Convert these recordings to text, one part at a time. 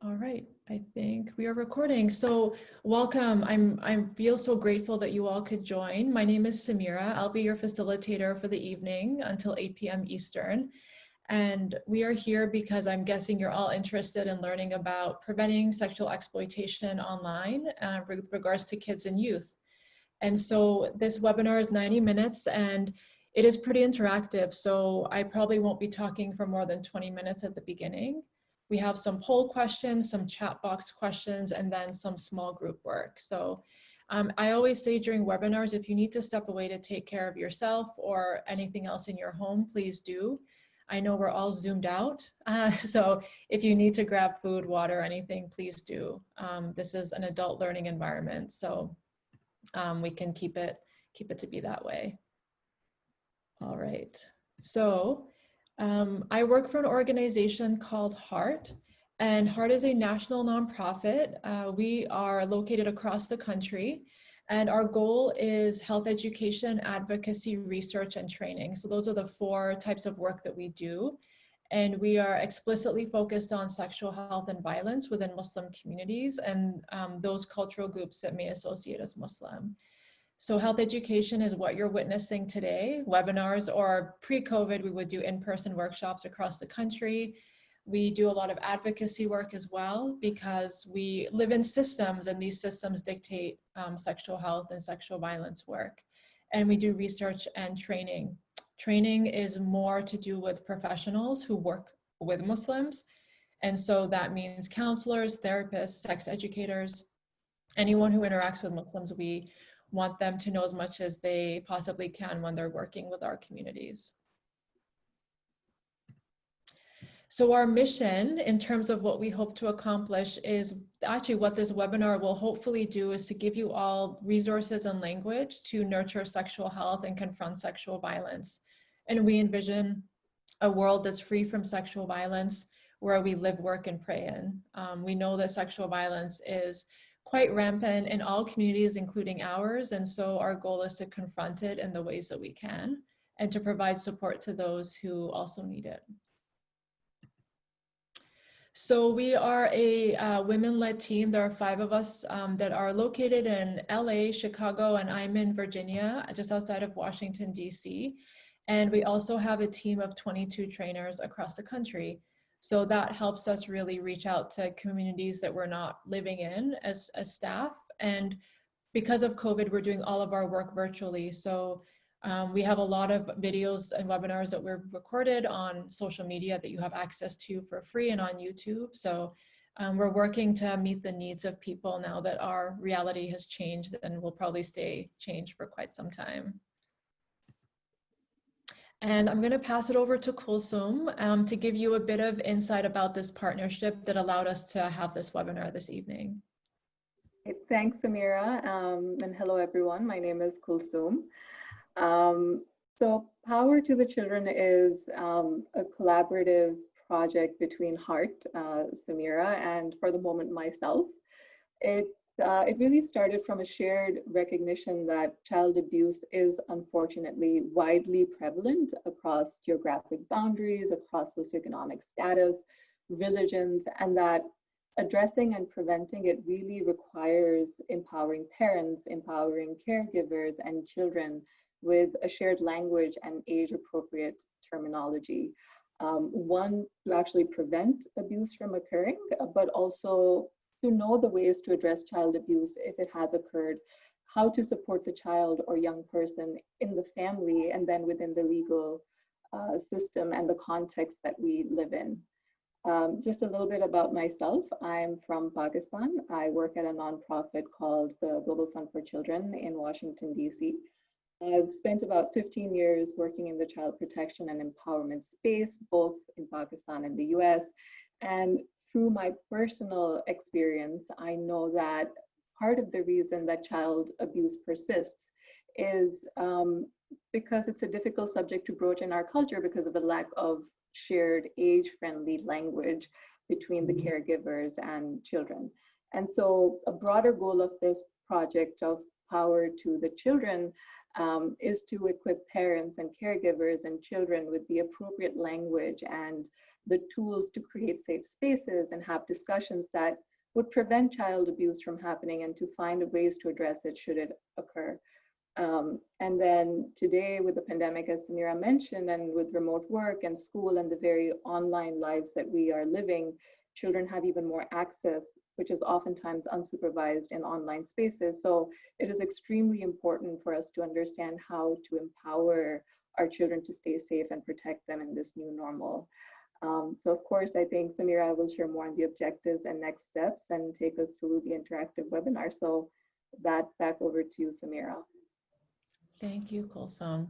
All right, I think we are recording. So welcome. I feel so grateful that you all could join. My name is Samira. I'll be your facilitator for the evening until 8 p.m. Eastern. And we are here because I'm guessing you're all interested in learning about preventing sexual exploitation online with regards to kids and youth. And so this webinar is 90 minutes and it is pretty interactive. So I probably won't be talking for more than 20 minutes at the beginning. We have some poll questions, some chat box questions, and then some small group work. So I always say during webinars, if you need to step away to take care of yourself or anything else in your home, please do. I know we're all zoomed out. So if you need to grab food, water, anything, please do. This is an adult learning environment. So we can keep it to be that way. All right. So I work for an organization called HEART, and HEART is a national nonprofit. We are located across the country, and our goal is health education, advocacy, research, and training. So those are the 4 types of work that we do. And we are explicitly focused on sexual health and violence within Muslim communities and those cultural groups that may associate as Muslim. So health education is what you're witnessing today, webinars, or pre-COVID, we would do in-person workshops across the country. We do a lot of advocacy work as well because we live in systems and these systems dictate sexual health and sexual violence work. And we do research and training. Training is more to do with professionals who work with Muslims. And so that means counselors, therapists, sex educators, anyone who interacts with Muslims, we want them to know as much as they possibly can when they're working with our communities. So our mission in terms of what we hope to accomplish is actually what this webinar will hopefully do is to give you all resources and language to nurture sexual health and confront sexual violence. And we envision a world that's free from sexual violence where we live, work, and pray in. We know that sexual violence is quite rampant in all communities, including ours. And so our goal is to confront it in the ways that we can and to provide support to those who also need it. So we are a women-led team. There are 5 of us that are located in LA, Chicago, and I'm in Virginia, just outside of Washington, DC. And we also have a team of 22 trainers across the country. So that helps us really reach out to communities that we're not living in as staff. And because of COVID, we're doing all of our work virtually. So we have a lot of videos and webinars that we're recorded on social media that you have access to for free and on YouTube. So we're working to meet the needs of people now that our reality has changed and will probably stay changed for quite some time. And I'm going to pass it over to Kulsum to give you a bit of insight about this partnership that allowed us to have this webinar this evening. Thanks, Samira, and hello, everyone. My name is Kulsum. So Power to the Children is a collaborative project between HEART, Samira, and for the moment myself. It really started from a shared recognition that child abuse is unfortunately widely prevalent across geographic boundaries, across socioeconomic status, religions, and that addressing and preventing it really requires empowering parents, empowering caregivers and children with a shared language and age-appropriate terminology. One, to actually prevent abuse from occurring, but also to know the ways to address child abuse if it has occurred, how to support the child or young person in the family and then within the legal system and the context that we live in. Just a little bit about myself. I'm from Pakistan. I work at a nonprofit called the Global Fund for Children in Washington, DC. I've spent about 15 years working in the child protection and empowerment space, both in Pakistan and the US. And through my personal experience, I know that part of the reason that child abuse persists is because it's a difficult subject to broach in our culture because of a lack of shared age-friendly language between the caregivers and children. And so a broader goal of this project of Power to the Children is to equip parents and caregivers and children with the appropriate language and the tools to create safe spaces and have discussions that would prevent child abuse from happening and to find ways to address it should it occur. And then today with the pandemic, as Samira mentioned, and with remote work and school and the very online lives that we are living, children have even more access, which is oftentimes unsupervised in online spaces. So it is extremely important for us to understand how to empower our children to stay safe and protect them in this new normal. So of course, I think Samira will share more on the objectives and next steps and take us through the interactive webinar. So that back over to you, Samira. Thank you, Kulsum.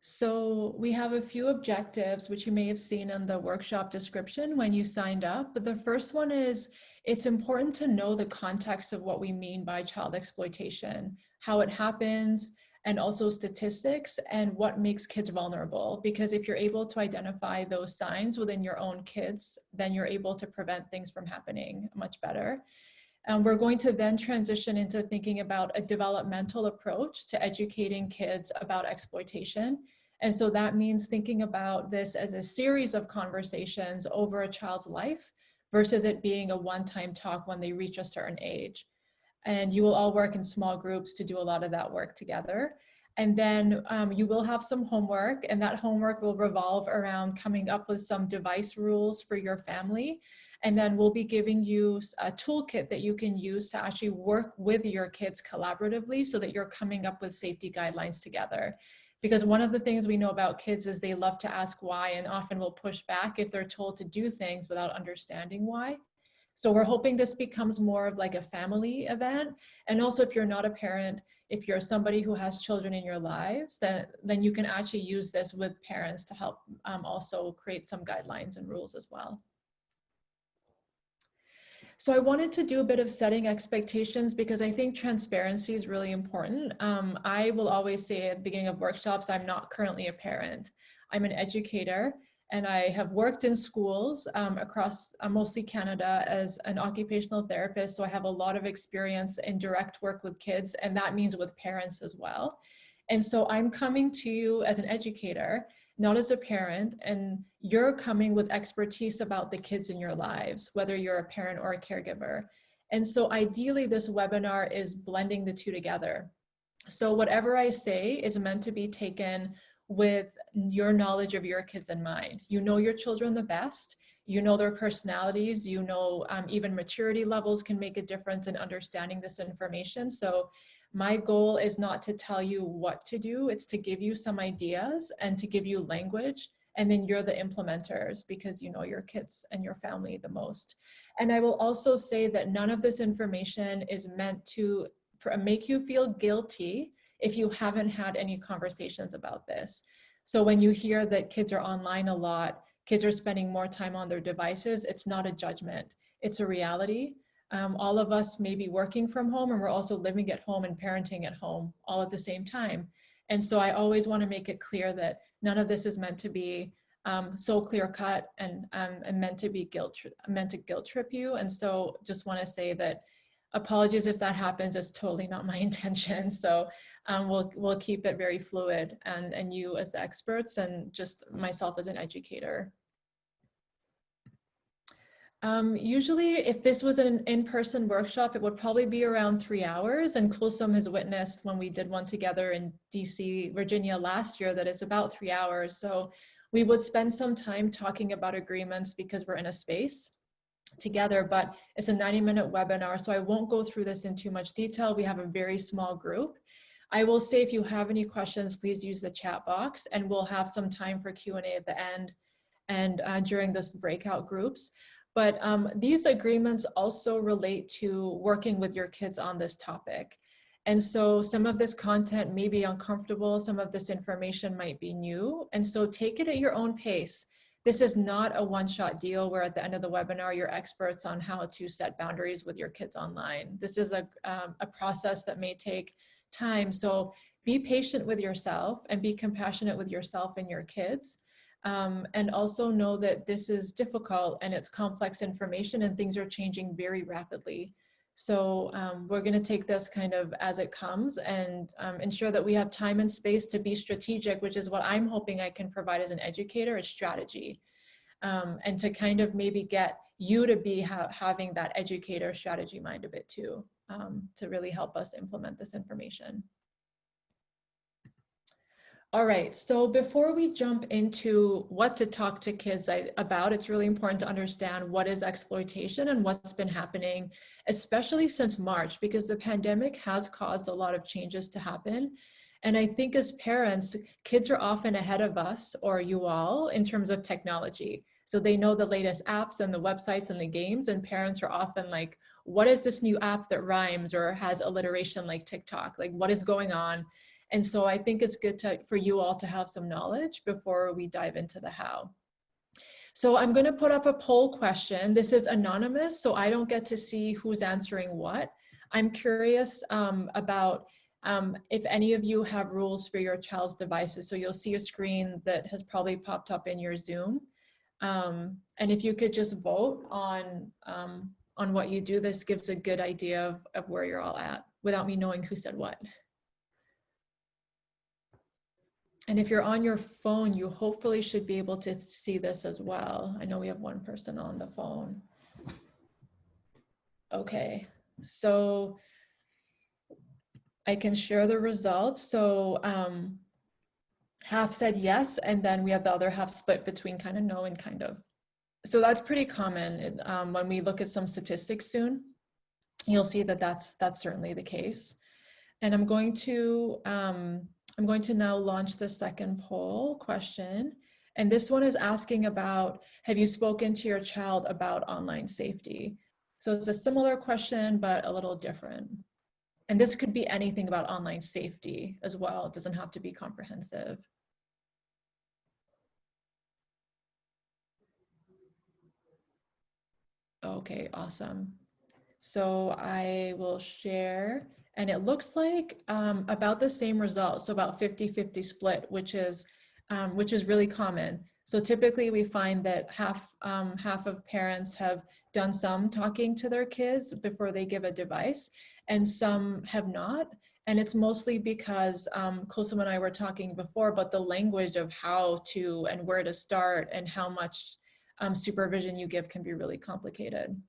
So we have a few objectives, which you may have seen in the workshop description when you signed up. But the first one is, it's important to know the context of what we mean by child exploitation, how it happens, and also statistics and what makes kids vulnerable. Because if you're able to identify those signs within your own kids, then you're able to prevent things from happening much better. We're going to then transition into thinking about a developmental approach to educating kids about exploitation. And so that means thinking about this as a series of conversations over a child's life versus it being a one-time talk when they reach a certain age. And you will all work in small groups to do a lot of that work together. And then you will have some homework, and that homework will revolve around coming up with some device rules for your family. And then we'll be giving you a toolkit that you can use to actually work with your kids collaboratively so that you're coming up with safety guidelines together. Because one of the things we know about kids is they love to ask why and often will push back if they're told to do things without understanding why. So we're hoping this becomes more of like a family event. And also if you're not a parent, if you're somebody who has children in your lives, then you can actually use this with parents to help also create some guidelines and rules as well. So I wanted to do a bit of setting expectations because I think transparency is really important. I will always say at the beginning of workshops, I'm not currently a parent. I'm an educator, and I have worked in schools across mostly Canada as an occupational therapist. So I have a lot of experience in direct work with kids, and that means with parents as well. And so I'm coming to you as an educator, not as a parent, and you're coming with expertise about the kids in your lives, whether you're a parent or a caregiver. And so ideally this webinar is blending the two together. So whatever I say is meant to be taken with your knowledge of your kids in mind. You know your children the best, you know their personalities, you know even maturity levels can make a difference in understanding this information. So my goal is not to tell you what to do, it's to give you some ideas and to give you language, and then you're the implementers because you know your kids and your family the most. And I will also say that none of this information is meant to make you feel guilty if you haven't had any conversations about this. So when you hear that kids are online a lot, kids are spending more time on their devices, it's not a judgment, it's a reality. All of us may be working from home, and we're also living at home and parenting at home all at the same time. And so I always want to make it clear that none of this is meant to be so clear cut and meant to guilt trip you. And so just want to say that apologies if that happens, it's totally not my intention. So we'll keep it very fluid, and you as the experts and just myself as an educator. Usually if this was an in-person workshop, it would probably be around 3 hours, and Kulsum has witnessed when we did one together in DC, Virginia last year, that it's about 3 hours. So we would spend some time talking about agreements because we're in a space together, but it's a 90-minute webinar, so I won't go through this in too much detail. We have a very small group. I will say if you have any questions, please use the chat box, and we'll have some time for Q&A at the end and during this breakout groups. But these agreements also relate to working with your kids on this topic. And so some of this content may be uncomfortable, some of this information might be new, and so take it at your own pace. This is not a one-shot deal where at the end of the webinar, you're experts on how to set boundaries with your kids online. This is a process that may take time. So be patient with yourself and be compassionate with yourself and your kids. And also know that this is difficult and it's complex information and things are changing very rapidly. So we're going to take this kind of as it comes and ensure that we have time and space to be strategic, which is what I'm hoping I can provide as an educator, is strategy. and to kind of maybe get you to be having that educator strategy mind a bit too, to really help us implement this information. All right, so before we jump into what to talk to kids about, it's really important to understand what is exploitation and what's been happening, especially since March, because the pandemic has caused a lot of changes to happen. And I think as parents, kids are often ahead of us or you all in terms of technology. So they know the latest apps and the websites and the games, and parents are often like, what is this new app that rhymes or has alliteration like TikTok? Like, what is going on? And so I think it's good for you all to have some knowledge before we dive into the how. So I'm going to put up a poll question. This is anonymous, so I don't get to see who's answering what. I'm curious about if any of you have rules for your child's devices. So you'll see a screen that has probably popped up in your Zoom. And if you could just vote on what you do, this gives a good idea of where you're all at without me knowing who said what. And if you're on your phone, you hopefully should be able to see this as well. I know we have one person on the phone. Okay, so I can share the results. So half said yes, and then we have the other half split between kind of no and kind of. So that's pretty common. When we look at some statistics soon, you'll see that that's certainly the case. And I'm going to now launch the second poll question. And this one is asking about, have you spoken to your child about online safety? So it's a similar question, but a little different. And this could be anything about online safety as well. It doesn't have to be comprehensive. Okay, awesome. So I will share, and it looks like about the same result. So about 50-50 split, which is really common. So typically we find that half of parents have done some talking to their kids before they give a device, and some have not. And it's mostly because Kulsum and I were talking before, but the language of how to and where to start and how much supervision you give can be really complicated.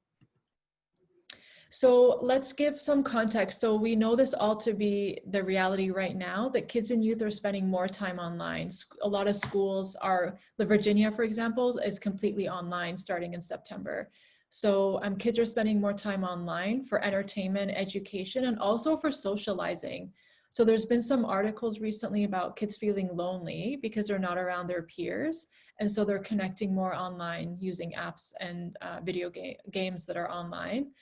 So let's give some context. So we know this all to be the reality right now, that kids and youth are spending more time online. A lot of schools are, Virginia, for example, is completely online starting in September. So kids are spending more time online for entertainment, education, and also for socializing. So there's been some articles recently about kids feeling lonely because they're not around their peers. And so they're connecting more online using apps and video games that are online.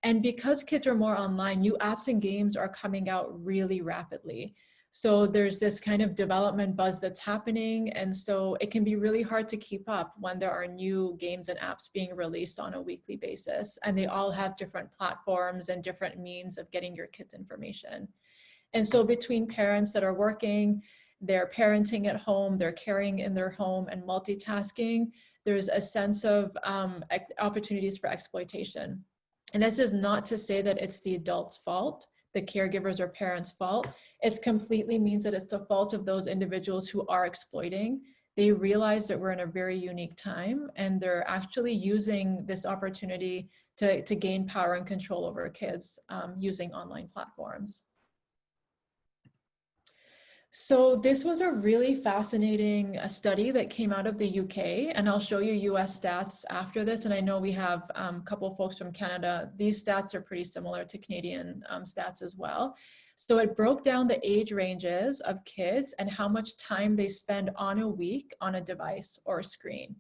And because kids are more online, new apps and games are coming out really rapidly. So there's this kind of development buzz that's happening. And so it can be really hard to keep up when there are new games and apps being released on a weekly basis. And they all have different platforms and different means of getting your kids' information. And so between parents that are working, they're parenting at home, they're caring in their home and multitasking, there's a sense of opportunities for exploitation. And this is not to say that it's the adult's fault, the caregivers or parents' fault. It completely means that it's the fault of those individuals who are exploiting. They realize that we're in a very unique time, and they're actually using this opportunity to gain power and control over kids using online platforms. So this was a really fascinating study that came out of the UK, and I'll show you US stats after this. And I know we have a couple folks from Canada. These stats are pretty similar to Canadian stats as well. So it broke down the age ranges of kids and how much time they spend on a week on a device or a screen.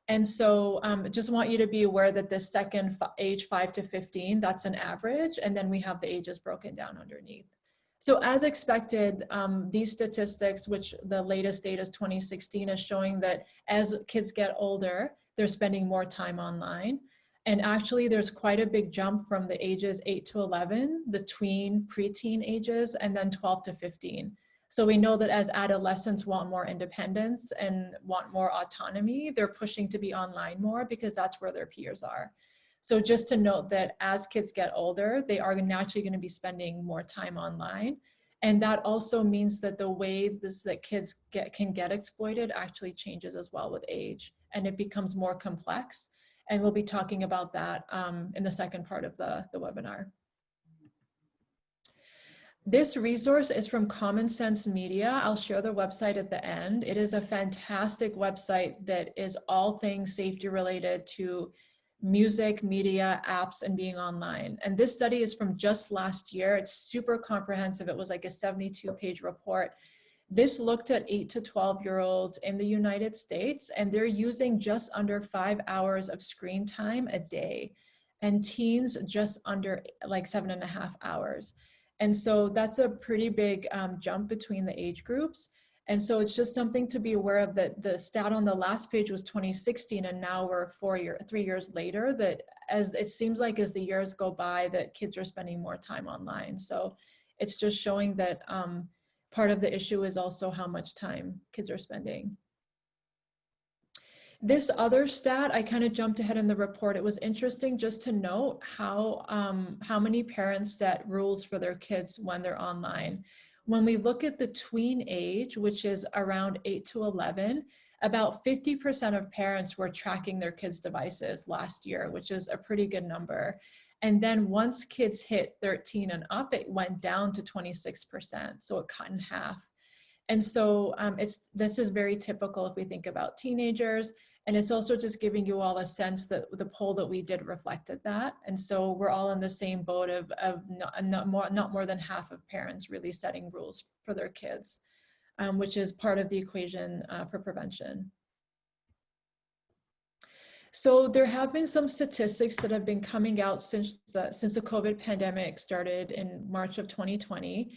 And so just want you to be aware that the second age 5 to 15, that's an average. And then we have the ages broken down underneath. So as expected, these statistics, which the latest data is 2016, is showing that as kids get older, they're spending more time online. And actually there's quite a big jump from the ages 8 to 11, the tween, preteen ages, and then 12 to 15. So we know that as adolescents want more independence and want more autonomy, they're pushing to be online more because that's where their peers are. So just to note that as kids get older, they are naturally going to be spending more time online. And that also means that the way that kids can get exploited actually changes as well with age, and it becomes more complex. And we'll be talking about that in the second part of the webinar. This resource is from Common Sense Media. I'll share the website at the end. It is a fantastic website that is all things safety related to music, media, apps, and being online. And this study is from just last year. It's super comprehensive. It was like a 72-page report. This looked at 8 to 12-year-olds in the United States, and they're using just under 5 hours of screen time a day, and teens just under like 7.5 hours. And so that's a pretty big jump between the age groups. And so it's just something to be aware of, that the stat on the last page was 2016, and now we're 3 years later, that as it seems like as the years go by that kids are spending more time online. So it's just showing that part of the issue is also how much time kids are spending. This other stat, I kind of jumped ahead in the report. It was interesting just to note how many parents set rules for their kids when they're online. When we look at the tween age, which is around 8 to 11, about 50% of parents were tracking their kids' devices last year, which is a pretty good number. And then once kids hit 13 and up, it went down to 26%, so it cut in half. And so this is very typical if we think about teenagers. And it's also just giving you all a sense that the poll that we did reflected that. And so we're all in the same boat of not more than half of parents really setting rules for their kids, which is part of the equation for prevention. So there have been some statistics that have been coming out since the COVID pandemic started in March of 2020.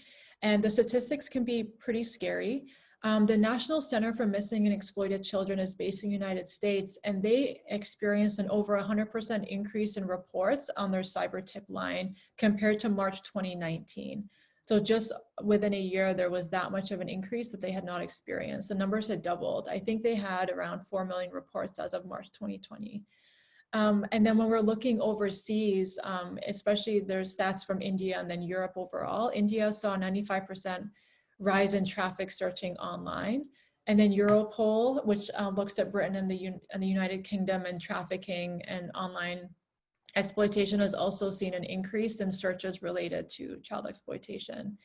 And the statistics can be pretty scary. The National Center for Missing and Exploited Children is based in the United States, and they experienced an over 100% increase in reports on their cyber tip line compared to March 2019. So just within a year, there was that much of an increase that they had not experienced. The numbers had doubled. I think they had around 4 million reports as of March 2020. And then when we're looking overseas, especially there's stats from India and then Europe overall, India saw a 95% rise in traffic searching online. And then Europol, which looks at Britain and the United Kingdom and trafficking and online exploitation, has also seen an increase in searches related to child exploitation.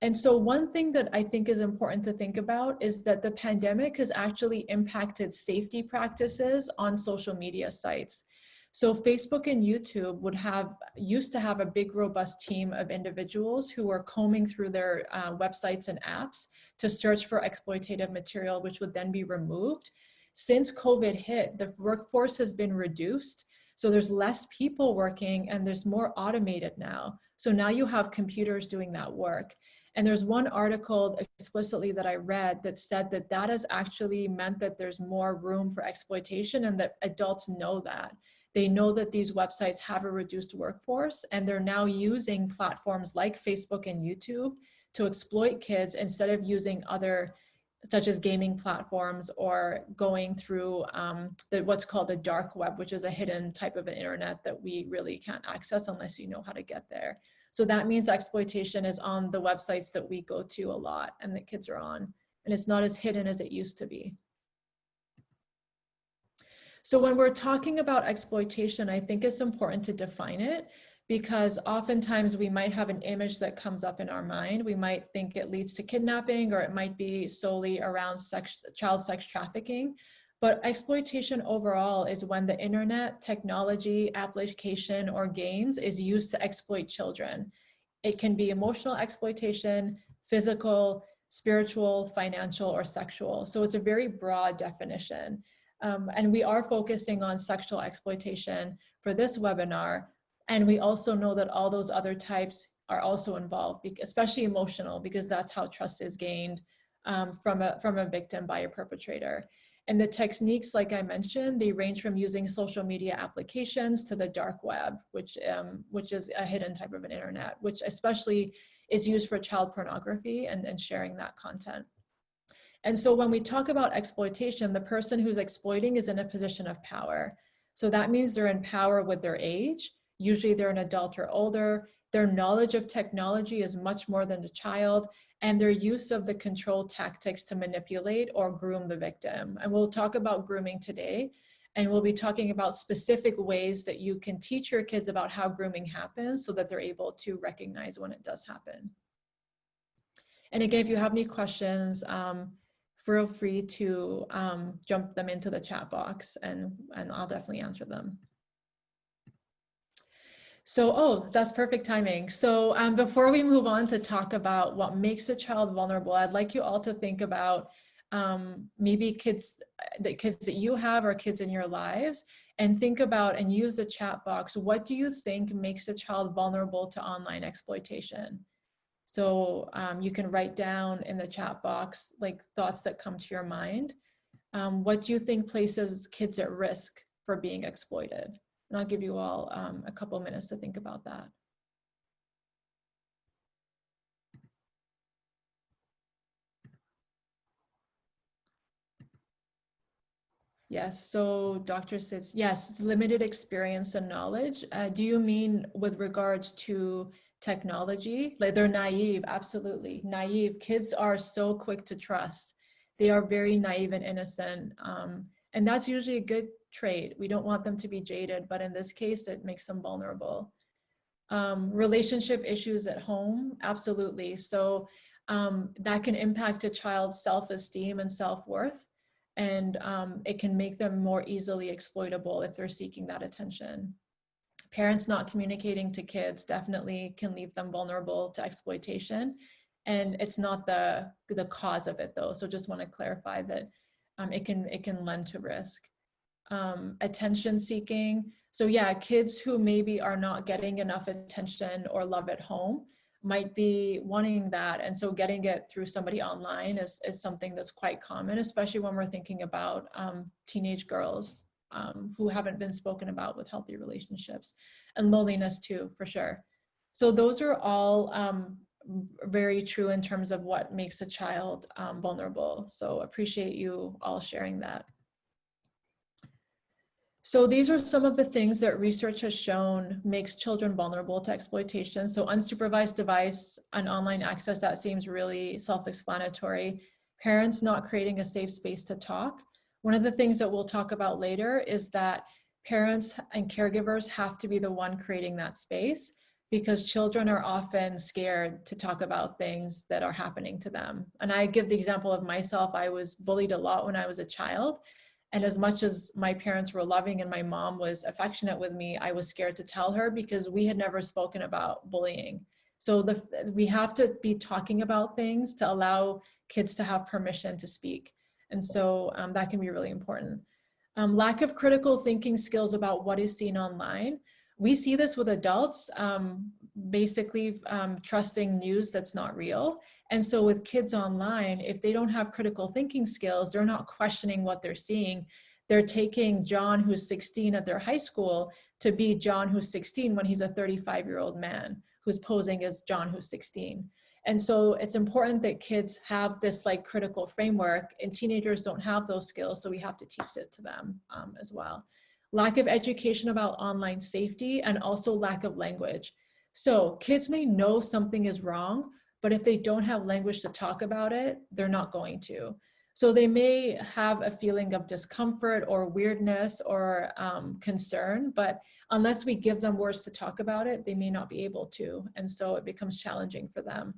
And so one thing that I think is important to think about is that the pandemic has actually impacted safety practices on social media sites. So Facebook and YouTube used to have a big, robust team of individuals who were combing through their websites and apps to search for exploitative material, which would then be removed. Since COVID hit, the workforce has been reduced. So there's less people working and there's more automated now. So now you have computers doing that work. And there's one article explicitly that I read that said that that has actually meant that there's more room for exploitation, and that adults know that. They know that these websites have a reduced workforce, and they're now using platforms like Facebook and YouTube to exploit kids instead of using other, such as gaming platforms, or going through what's called the dark web, which is a hidden type of an internet that we really can't access unless you know how to get there. So that means exploitation is on the websites that we go to a lot and that kids are on, and it's not as hidden as it used to be. So when we're talking about exploitation, I think it's important to define it, because oftentimes we might have an image that comes up in our mind. We might think it leads to kidnapping, or it might be solely around child sex trafficking. But exploitation overall is when the internet, technology, application, or games is used to exploit children. It can be emotional exploitation, physical, spiritual, financial, or sexual. So it's a very broad definition. And we are focusing on sexual exploitation for this webinar. And we also know that all those other types are also involved, especially emotional, because that's how trust is gained from a victim by a perpetrator. And the techniques, like I mentioned, they range from using social media applications to the dark web, which is a hidden type of an internet, which especially is used for child pornography and sharing that content. And so when we talk about exploitation, the person who's exploiting is in a position of power. So that means they're in power with their age. Usually they're an adult or older. their knowledge of technology is much more than the child, and their use of the control tactics to manipulate or groom the victim. And we'll talk about grooming today, and we'll be talking about specific ways that you can teach your kids about how grooming happens so that they're able to recognize when it does happen. And again, if you have any questions, feel free to jump them into the chat box, and I'll definitely answer them. So, oh, that's perfect timing. So before we move on to talk about what makes a child vulnerable, I'd like you all to think about maybe the kids that you have or kids in your lives, and think about and use the chat box. What do you think makes a child vulnerable to online exploitation? So you can write down in the chat box like thoughts that come to your mind. What do you think places kids at risk for being exploited? And I'll give you all a couple of minutes to think about that. Yes, so Dr. Sitz, yes, limited experience and knowledge. Do you mean with regards to technology? Like they're naive, absolutely. Naive. Kids are so quick to trust. They are very naive and innocent. And that's usually a good trait. We don't want them to be jaded, but in this case, it makes them vulnerable. Relationship issues at home, absolutely. So that can impact a child's self-esteem and self-worth. And it can make them more easily exploitable if they're seeking that attention. Parents not communicating to kids definitely can leave them vulnerable to exploitation. And it's not the cause of it though. So just want to clarify that it can lend to risk. Attention seeking. So yeah, kids who maybe are not getting enough attention or love at home might be wanting that. And so getting it through somebody online is something that's quite common, especially when we're thinking about teenage girls who haven't been spoken about with healthy relationships, and loneliness too, for sure. So those are all very true in terms of what makes a child vulnerable. So appreciate you all sharing that. So these are some of the things that research has shown makes children vulnerable to exploitation. So unsupervised device and online access, that seems really self-explanatory. Parents not creating a safe space to talk. One of the things that we'll talk about later is that parents and caregivers have to be the one creating that space, because children are often scared to talk about things that are happening to them. And I give the example of myself. I was bullied a lot when I was a child. And as much as my parents were loving and my mom was affectionate with me, I was scared to tell her because we had never spoken about bullying. So we have to be talking about things to allow kids to have permission to speak. And so that can be really important. Lack of critical thinking skills about what is seen online. We see this with adults, basically trusting news that's not real. And so with kids online, if they don't have critical thinking skills, they're not questioning what they're seeing. They're taking John, who's 16 at their high school, to be John, who's 16 when he's a 35-year-old man who's posing as John, who's 16. And so it's important that kids have this like critical framework, and teenagers don't have those skills. So we have to teach it to them as well. Lack of education about online safety, and also lack of language. So kids may know something is wrong, but if they don't have language to talk about it, they're not going to. So they may have a feeling of discomfort or weirdness or concern, but unless we give them words to talk about it, they may not be able to. And so it becomes challenging for them.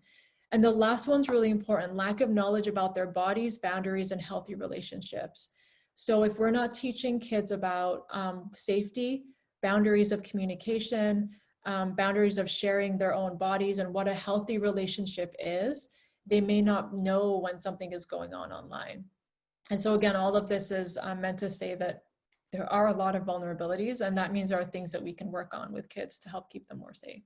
And the last one's really important: lack of knowledge about their bodies, boundaries, and healthy relationships. So if we're not teaching kids about safety, boundaries of communication, boundaries of sharing their own bodies, and what a healthy relationship is, they may not know when something is going on online. And so again, all of this is meant to say that there are a lot of vulnerabilities, and that means there are things that we can work on with kids to help keep them more safe.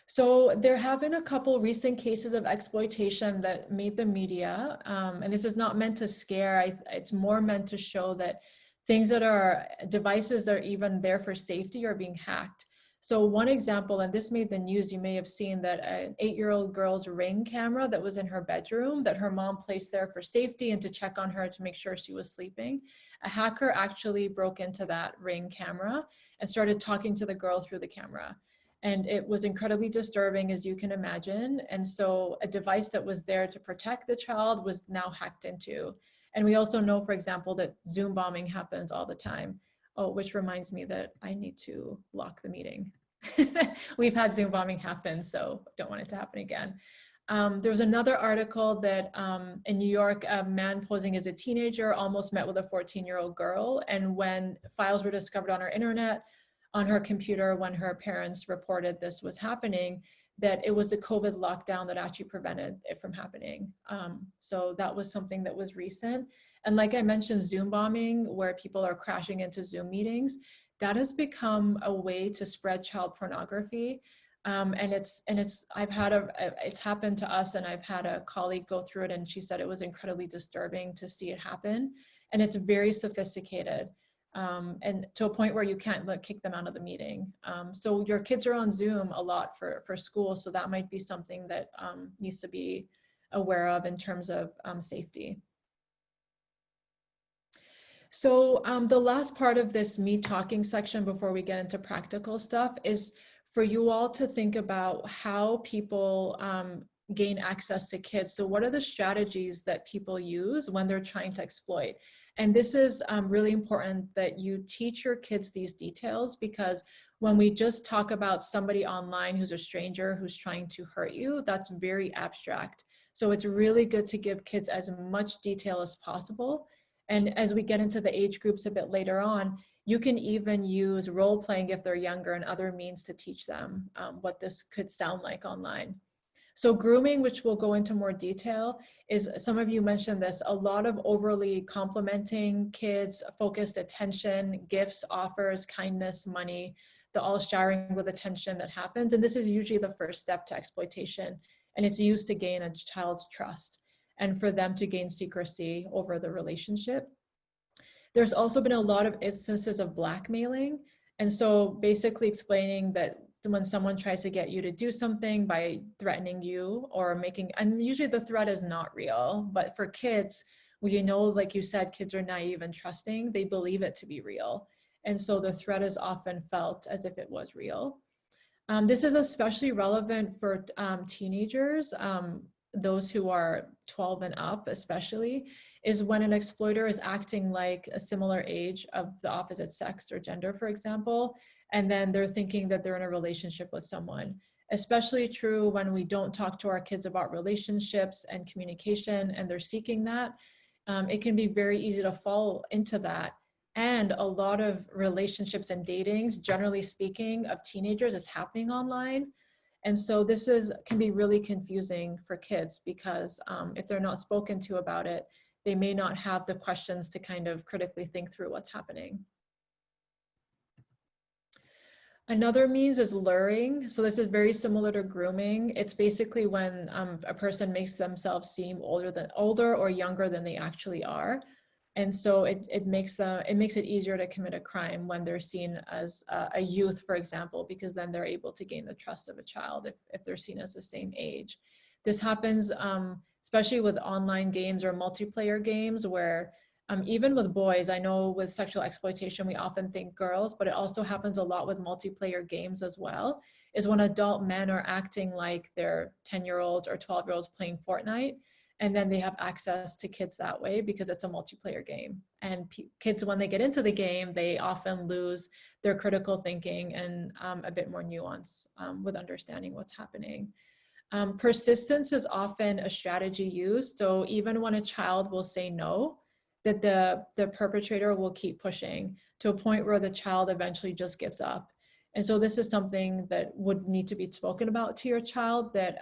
So there have been a couple recent cases of exploitation that made the media, and this is not meant to scare. It's more meant to show that things that are devices that are even there for safety are being hacked. So one example, and this made the news, you may have seen that an 8-year-old girl's Ring camera that was in her bedroom that her mom placed there for safety and to check on her to make sure she was sleeping. A hacker actually broke into that Ring camera and started talking to the girl through the camera. And it was incredibly disturbing, as you can imagine. And so a device that was there to protect the child was now hacked into. And we also know, for example, that Zoom bombing happens all the time. Oh, which reminds me that I need to lock the meeting. We've had Zoom bombing happen, so don't want it to happen again. There was another article that in New York, a man posing as a teenager almost met with a 14-year-old girl. And when files were discovered on her internet, on her computer, when her parents reported this was happening, that it was the COVID lockdown that actually prevented it from happening. So that was something that was recent. And like I mentioned, Zoom bombing, where people are crashing into Zoom meetings, that has become a way to spread child pornography. And it's happened to us, and I've had a colleague go through it, and she said it was incredibly disturbing to see it happen. And it's very sophisticated. And to a point where you can't kick them out of the meeting. So your kids are on Zoom a lot for school, so that might be something that needs to be aware of in terms of safety. So the last part of this me talking section before we get into practical stuff is for you all to think about how people gain access to kids. So what are the strategies that people use when they're trying to exploit? And this is really important that you teach your kids these details, because when we just talk about somebody online who's a stranger who's trying to hurt you, that's very abstract. So it's really good to give kids as much detail as possible. And as we get into the age groups a bit later on, you can even use role playing if they're younger and other means to teach them what this could sound like online. So grooming, which we'll go into more detail, is, some of you mentioned this, a lot of overly complimenting kids, focused attention, gifts, offers, kindness, money, the all showering with attention that happens. And this is usually the first step to exploitation. And it's used to gain a child's trust and for them to gain secrecy over the relationship. There's also been a lot of instances of blackmailing. And so basically explaining that when someone tries to get you to do something by threatening you or making, and usually the threat is not real, but for kids, we know, like you said, kids are naive and trusting, they believe it to be real. And so the threat is often felt as if it was real. This is especially relevant for teenagers, those who are 12 and up especially, is when an exploiter is acting like a similar age of the opposite sex or gender, for example, and then they're thinking that they're in a relationship with someone. Especially true when we don't talk to our kids about relationships and communication and they're seeking that. It can be very easy to fall into that. And a lot of relationships and datings, generally speaking, of teenagers is happening online. And so this can be really confusing for kids, because if they're not spoken to about it, they may not have the questions to kind of critically think through what's happening. Another means is luring. So this is very similar to grooming. It's basically when a person makes themselves seem older or younger than they actually are. And so it makes it easier to commit a crime when they're seen as a youth, for example, because then they're able to gain the trust of a child if they're seen as the same age. This happens especially with online games or multiplayer games, where even with boys, I know with sexual exploitation, we often think girls, but it also happens a lot with multiplayer games as well, is when adult men are acting like they're 10-year-olds or 12-year-olds playing Fortnite. And then they have access to kids that way because it's a multiplayer game. And kids, when they get into the game, they often lose their critical thinking and a bit more nuance with understanding what's happening. Persistence is often a strategy used. So even when a child will say no, that the perpetrator will keep pushing to a point where the child eventually just gives up. And so this is something that would need to be spoken about to your child, that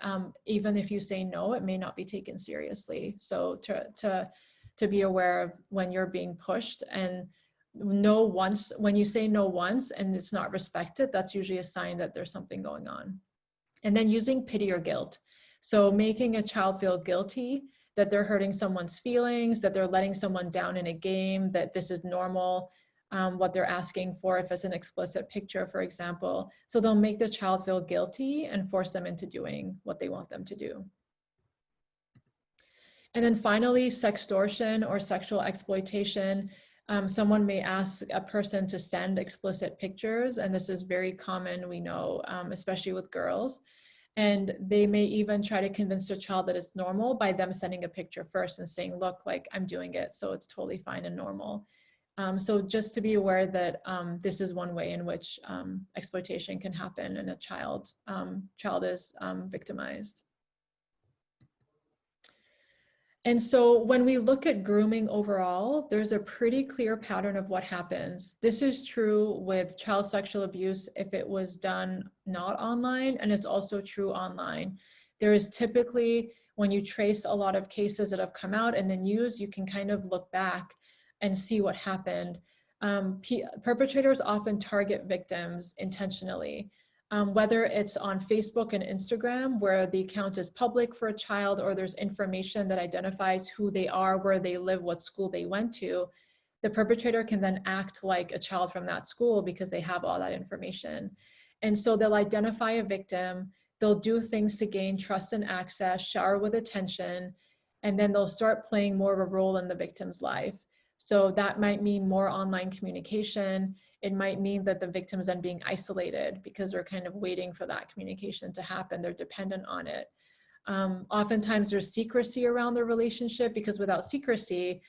even if you say no, it may not be taken seriously. So to be aware of when you're being pushed, and when you say no once and it's not respected, that's usually a sign that there's something going on. And then using pity or guilt. So making a child feel guilty that they're hurting someone's feelings, that they're letting someone down in a game, that this is normal. what they're asking for, if it's an explicit picture, for example. So they'll make the child feel guilty and force them into doing what they want them to do. And then finally, sextortion or sexual exploitation. Someone may ask a person to send explicit pictures, and this is very common, we know, especially with girls. And they may even try to convince their child that it's normal by them sending a picture first and saying, look, like I'm doing it, so it's totally fine and normal. So just to be aware that this is one way in which exploitation can happen and a child is victimized. And so when we look at grooming overall, there's a pretty clear pattern of what happens. This is true with child sexual abuse if it was done not online, and it's also true online. There is typically, when you trace a lot of cases that have come out in the news, you can kind of look back and see what happened. Perpetrators often target victims intentionally. Whether it's on Facebook and Instagram, where the account is public for a child, or there's information that identifies who they are, where they live, what school they went to, the perpetrator can then act like a child from that school because they have all that information. And so they'll identify a victim, they'll do things to gain trust and access, shower with attention, and then they'll start playing more of a role in the victim's life. So that might mean more online communication. It might mean that the victim's then being isolated because they're kind of waiting for that communication to happen. They're dependent on it. Oftentimes there's secrecy around the relationship, because without secrecy,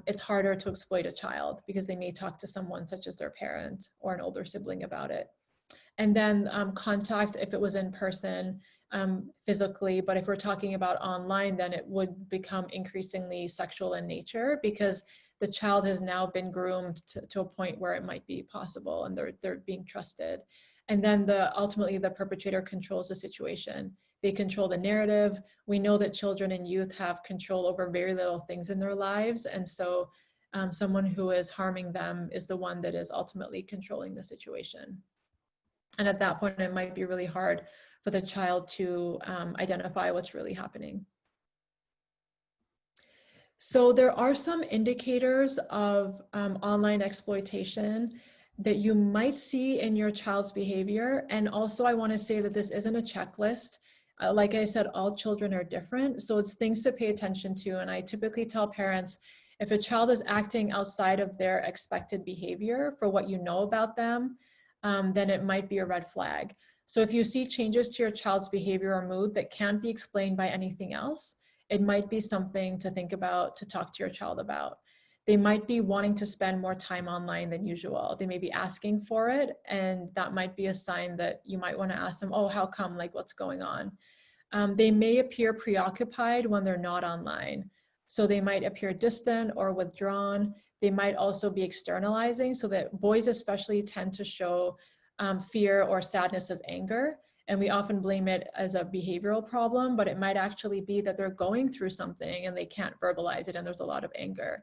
it's harder to exploit a child because they may talk to someone such as their parent or an older sibling about it. And then contact, if it was in person, physically, but if we're talking about online, then it would become increasingly sexual in nature because the child has now been groomed to a point where it might be possible and they're being trusted. And then ultimately the perpetrator controls the situation. They control the narrative. We know that children and youth have control over very little things in their lives. And so someone who is harming them is the one that is ultimately controlling the situation. And at that point, it might be really hard for the child to identify what's really happening. So there are some indicators of online exploitation that you might see in your child's behavior. And also I want to say that this isn't a checklist. Like I said, all children are different. So it's things to pay attention to. And I typically tell parents, if a child is acting outside of their expected behavior for what you know about them, then it might be a red flag. So if you see changes to your child's behavior or mood that can't be explained by anything else, it might be something to think about, to talk to your child about. They might be wanting to spend more time online than usual. They may be asking for it, and that might be a sign that you might want to ask them, oh, how come, like what's going on? They may appear preoccupied when they're not online. So they might appear distant or withdrawn. They might also be externalizing, so that boys especially tend to show fear or sadness as anger. And we often blame it as a behavioral problem, but it might actually be that they're going through something and they can't verbalize it and there's a lot of anger.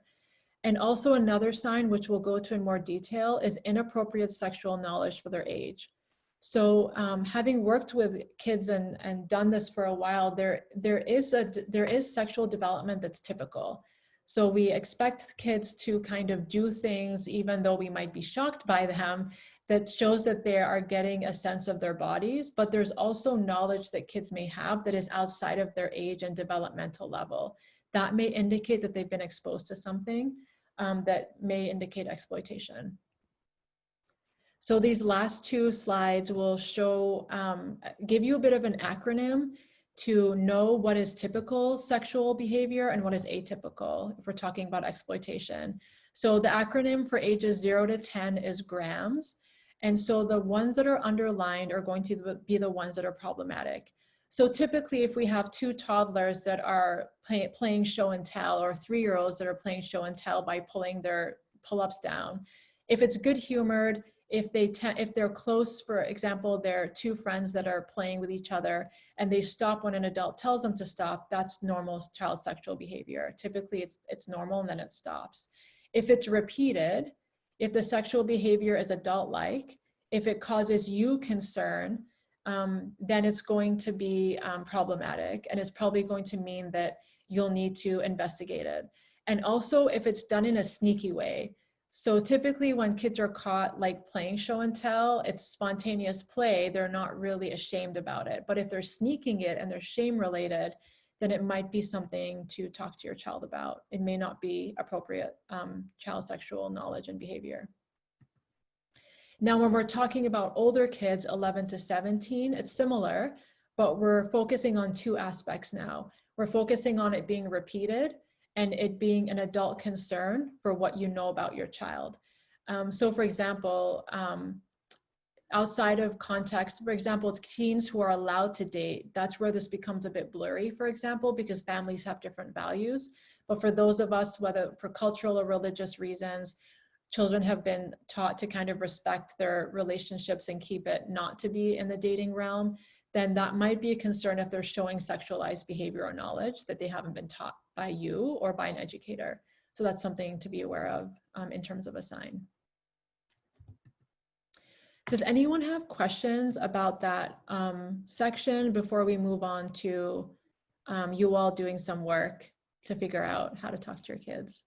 And also another sign, which we'll go to in more detail, is inappropriate sexual knowledge for their age. So having worked with kids and done this for a while, there is sexual development that's typical. So we expect kids to kind of do things, even though we might be shocked by them, that shows that they are getting a sense of their bodies, but there's also knowledge that kids may have that is outside of their age and developmental level. That may indicate that they've been exposed to something that may indicate exploitation. So these last two slides will show, give you a bit of an acronym to know what is typical sexual behavior and what is atypical if we're talking about exploitation. So the acronym for ages 0 to 10 is GRAMS. And so the ones that are underlined are going to be the ones that are problematic. So typically if we have two toddlers that are playing show and tell, or 3-year-olds that are playing show and tell by pulling their pull-ups down, if it's good humored, if they're close, for example, they're two friends that are playing with each other and they stop when an adult tells them to stop, that's normal child sexual behavior. Typically it's normal and then it stops. If it's repeated, if the sexual behavior is adult-like, if it causes you concern, then it's going to be problematic, and it's probably going to mean that you'll need to investigate it. And also if it's done in a sneaky way, So typically when kids are caught like playing show and tell, it's spontaneous play, they're not really ashamed about it. But if they're sneaking it and they're shame related, then it might be something to talk to your child about. It may not be appropriate child sexual knowledge and behavior. Now, when we're talking about older kids, 11 to 17, it's similar, but we're focusing on two aspects now. We're focusing on it being repeated and it being an adult concern for what you know about your child. So for example, outside of context, for example, teens who are allowed to date, that's where this becomes a bit blurry, for example, because families have different values. But for those of us, whether for cultural or religious reasons, children have been taught to kind of respect their relationships and keep it not to be in the dating realm, then that might be a concern if they're showing sexualized behavior or knowledge that they haven't been taught by you or by an educator. So that's something to be aware of in terms of a sign. Does anyone have questions about that section before we move on to you all doing some work to figure out how to talk to your kids?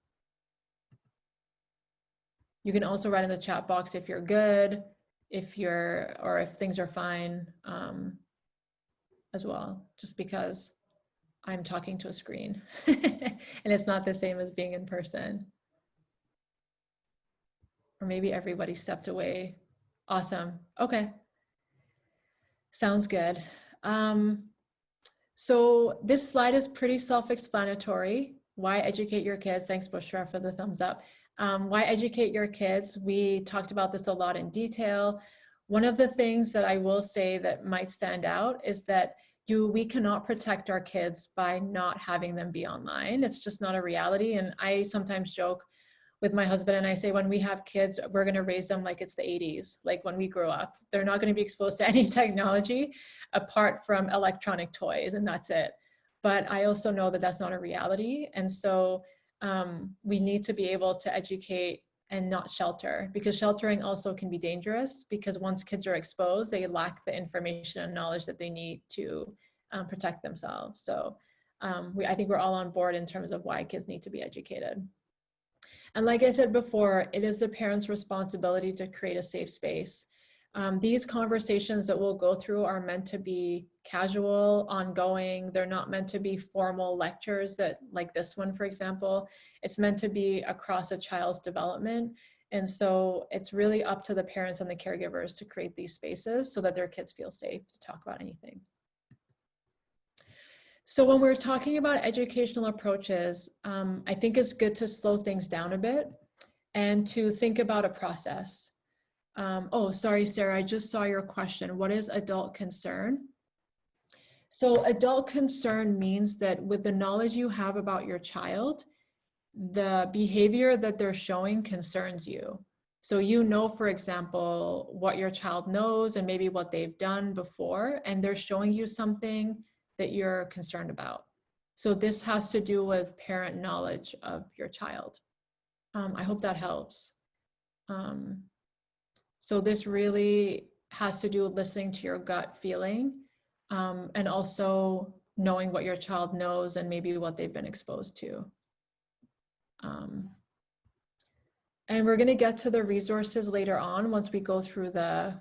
You can also write in the chat box if you're good, or if things are fine as well, just because I'm talking to a screen and it's not the same as being in person. Or maybe everybody stepped away. Awesome. Okay. Sounds good. So this slide is pretty self-explanatory. Why educate your kids? Thanks, Bushra, for the thumbs up. Why educate your kids? We talked about this a lot in detail. One of the things that I will say that might stand out is that we cannot protect our kids by not having them be online. It's just not a reality. And I sometimes joke with my husband and I say, when we have kids, we're going to raise them like it's the 80s, like when we grew up. They're not going to be exposed to any technology apart from electronic toys, and that's it. But I also know that that's not a reality. And so we need to be able to educate and not shelter, because sheltering also can be dangerous, because once kids are exposed, they lack the information and knowledge that they need to protect themselves. So I think we're all on board in terms of why kids need to be educated. And like I said before, it is the parents' responsibility to create a safe space. These conversations that we'll go through are meant to be casual, ongoing. They're not meant to be formal lectures like this one, for example. It's meant to be across a child's development. And so it's really up to the parents and the caregivers to create these spaces so that their kids feel safe to talk about anything. So when we're talking about educational approaches, I think it's good to slow things down a bit and to think about a process. Oh, sorry, Sarah, I just saw your question. What is adult concern? So adult concern means that with the knowledge you have about your child, the behavior that they're showing concerns you. So you know, for example, what your child knows and maybe what they've done before, and they're showing you something that you're concerned about. So this has to do with parent knowledge of your child. I hope that helps. So this really has to do with listening to your gut feeling and also knowing what your child knows and maybe what they've been exposed to. And we're going to get to the resources later on once we go through the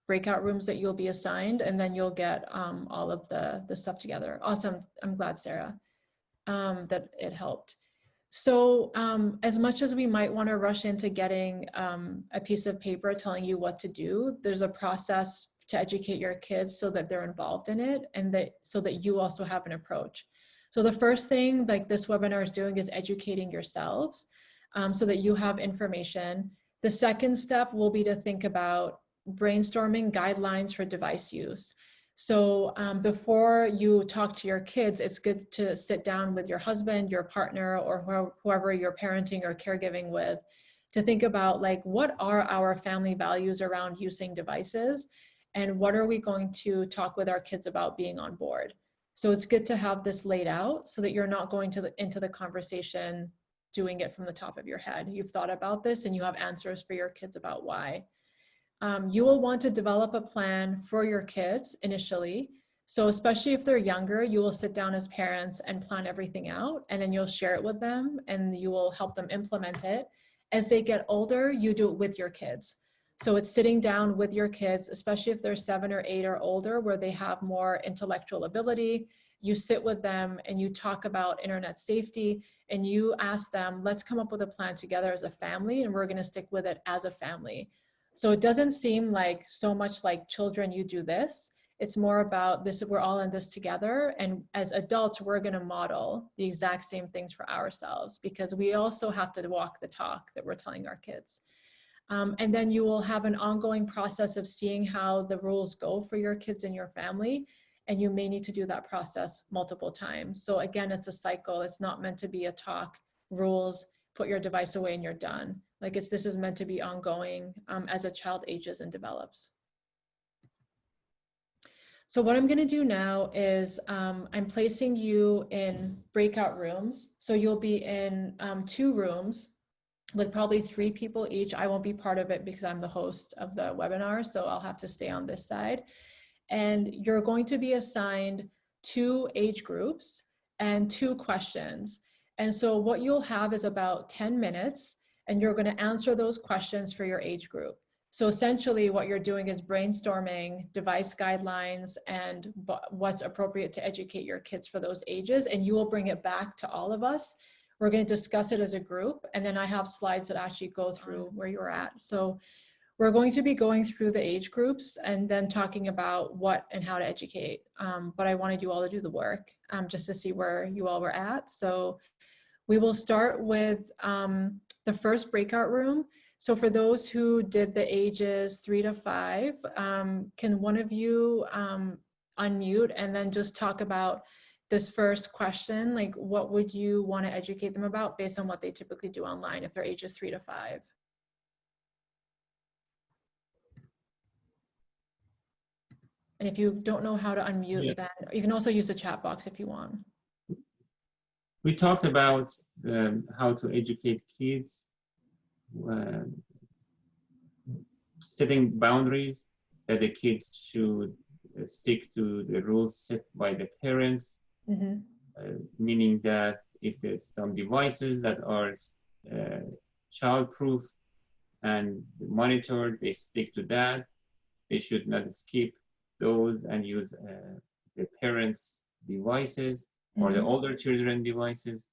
breakout rooms that you'll be assigned, and then you'll get all of the stuff together. Awesome. I'm glad, Sarah, that it helped. So as much as we might want to rush into getting a piece of paper telling you what to do, there's a process to educate your kids so that they're involved in it and so that you also have an approach. So the first thing like this webinar is doing is educating yourselves so that you have information. The second step will be to think about brainstorming guidelines for device use. So before you talk to your kids, it's good to sit down with your husband, your partner, or whoever you're parenting or caregiving with to think about like, what are our family values around using devices? And what are we going to talk with our kids about being on board? So it's good to have this laid out so that you're not going into the conversation doing it from the top of your head. You've thought about this and you have answers for your kids about why. You will want to develop a plan for your kids initially. So especially if they're younger, you will sit down as parents and plan everything out, and then you'll share it with them and you will help them implement it. As they get older, you do it with your kids. So it's sitting down with your kids, especially if they're 7 or 8 or older, where they have more intellectual ability. You sit with them and you talk about internet safety, and you ask them, let's come up with a plan together as a family, and we're going to stick with it as a family. So it doesn't seem like so much like children, you do this. It's more about this, we're all in this together. And as adults, we're going to model the exact same things for ourselves, because we also have to walk the talk that we're telling our kids. And then you will have an ongoing process of seeing how the rules go for your kids and your family. And you may need to do that process multiple times. So again, it's a cycle. It's not meant to be a talk, rules, put your device away and you're done. Like this is meant to be ongoing as a child ages and develops. So what I'm going to do now is I'm placing you in breakout rooms. So you'll be in 2 rooms with probably 3 people each. I won't be part of it because I'm the host of the webinar, so I'll have to stay on this side. And you're going to be assigned 2 age groups and 2 questions. And so what you'll have is about 10 minutes, and you're going to answer those questions for your age group. So essentially what you're doing is brainstorming device guidelines and what's appropriate to educate your kids for those ages, and you will bring it back to all of us. We're going to discuss it as a group, and then I have slides that actually go through where you're at. So we're going to be going through the age groups and then talking about what and how to educate. But I wanted you all to do the work just to see where you all were at. So we will start with the first breakout room. So for those who did the ages 3 to 5, can one of you unmute and then just talk about this first question? Like, what would you want to educate them about based on what they typically do online if they're ages 3 to 5? And if you don't know how to unmute, then you can also use the chat box if you want. We talked about how to educate kids, setting boundaries, that the kids should stick to the rules set by the parents, meaning that if there's some devices that are child-proof and monitored, they stick to that. They should not skip those and use the parents' devices or the older children devices.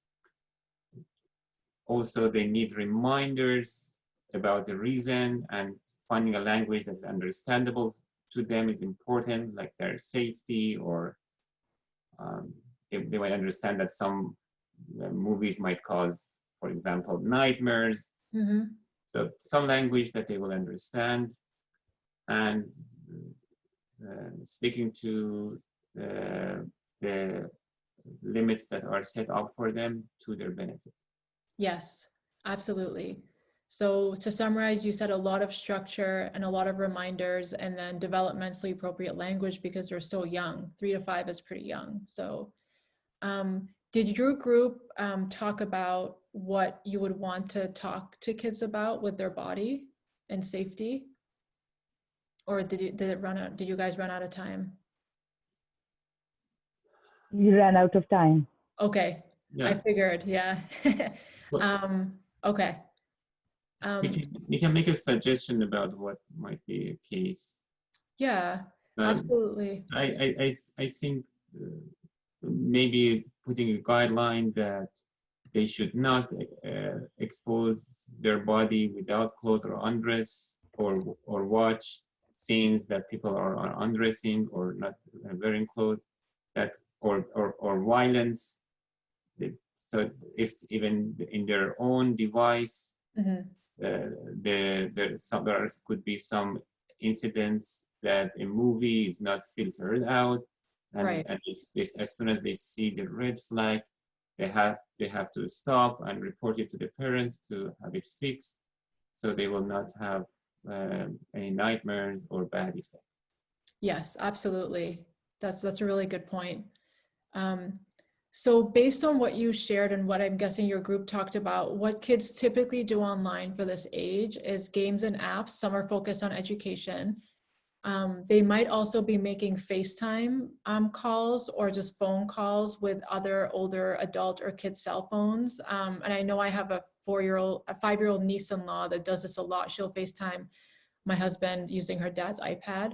Also, they need reminders about the reason, and finding a language that's understandable to them is important, like their safety, or if they might understand that some movies might cause, for example, nightmares. So some language that they will understand, and sticking to the limits that are set up for them to their benefit. Yes, absolutely. So to summarize, you said a lot of structure and a lot of reminders, and then developmentally appropriate language because they're so young. 3 to 5 is pretty young. So did your group talk about what you would want to talk to kids about with their body and safety? Or did you guys run out of time? You ran out of time. Okay, yeah. I figured, yeah. Okay. We can make a suggestion about what might be a case. Yeah, absolutely. I think maybe putting a guideline that they should not expose their body without clothes or undress, or watch scenes that people are undressing or not wearing clothes, that or violence. So if even in their own device, there could be some incidents that a movie is not filtered out, and, and as soon as they see the red flag, they have to stop and report it to the parents to have it fixed, so they will not have any nightmares or bad effects. Yes, absolutely. That's a really good point. So based on what you shared and what I'm guessing your group talked about, what kids typically do online for this age is games and apps. Some are focused on education. They might also be making FaceTime calls or just phone calls with other older adult or kid cell phones. And I know I have a a 5-year-old niece-in-law that does this a lot. She'll FaceTime my husband using her dad's iPad.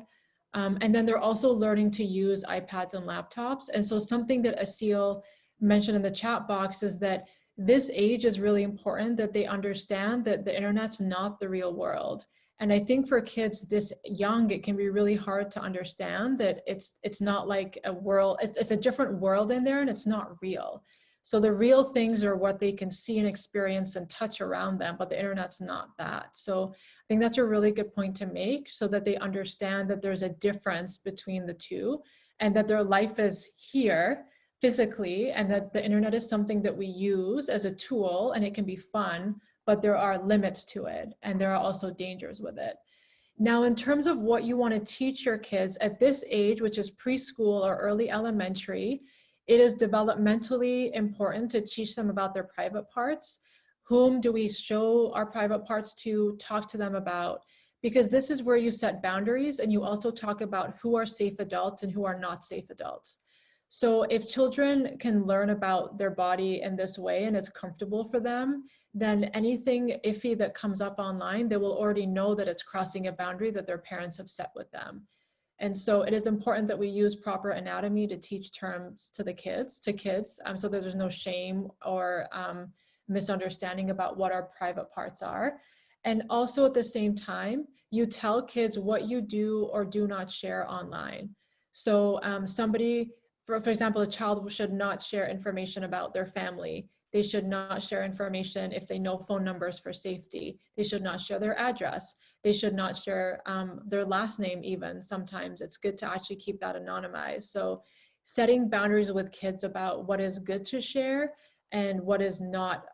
And then they're also learning to use iPads and laptops. And so something that Asil mentioned in the chat box is that this age is really important, that they understand that the internet's not the real world. And I think for kids this young, it can be really hard to understand that it's not like a world, it's a different world in there and it's not real. So the real things are what they can see and experience and touch around them, but the internet's not that. So I think that's a really good point to make, so that they understand that there's a difference between the two and that their life is here physically, and that the internet is something that we use as a tool and it can be fun, but there are limits to it and there are also dangers with it. Now, in terms of what you want to teach your kids at this age, which is preschool or early elementary, it is developmentally important to teach them about their private parts. Whom do we show our private parts to, talk to them about? Because this is where you set boundaries, and you also talk about who are safe adults and who are not safe adults. So if children can learn about their body in this way and it's comfortable for them, then anything iffy that comes up online, they will already know that it's crossing a boundary that their parents have set with them. And so it is important that we use proper anatomy to teach terms to the kids, so that there's no shame or misunderstanding about what our private parts are. And also at the same time, you tell kids what you do or do not share online. So for example, a child should not share information about their family. They should not share information if they know phone numbers for safety. They should not share their address. They should not share their last name even. Sometimes it's good to actually keep that anonymized. So setting boundaries with kids about what is good to share and what is not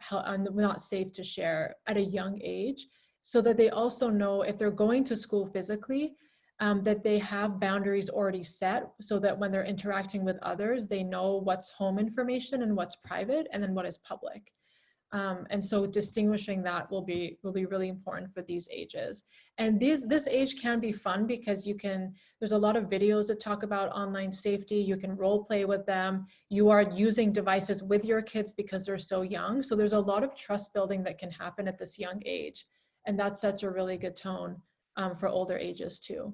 safe to share at a young age, so that they also know if they're going to school physically, that they have boundaries already set, so that when they're interacting with others, they know what's home information and what's private, and then what is public. And so distinguishing that will be really important for these ages. And this age can be fun because there's a lot of videos that talk about online safety. You can role play with them. You are using devices with your kids because they're so young. So there's a lot of trust building that can happen at this young age. And that sets a really good tone for older ages too.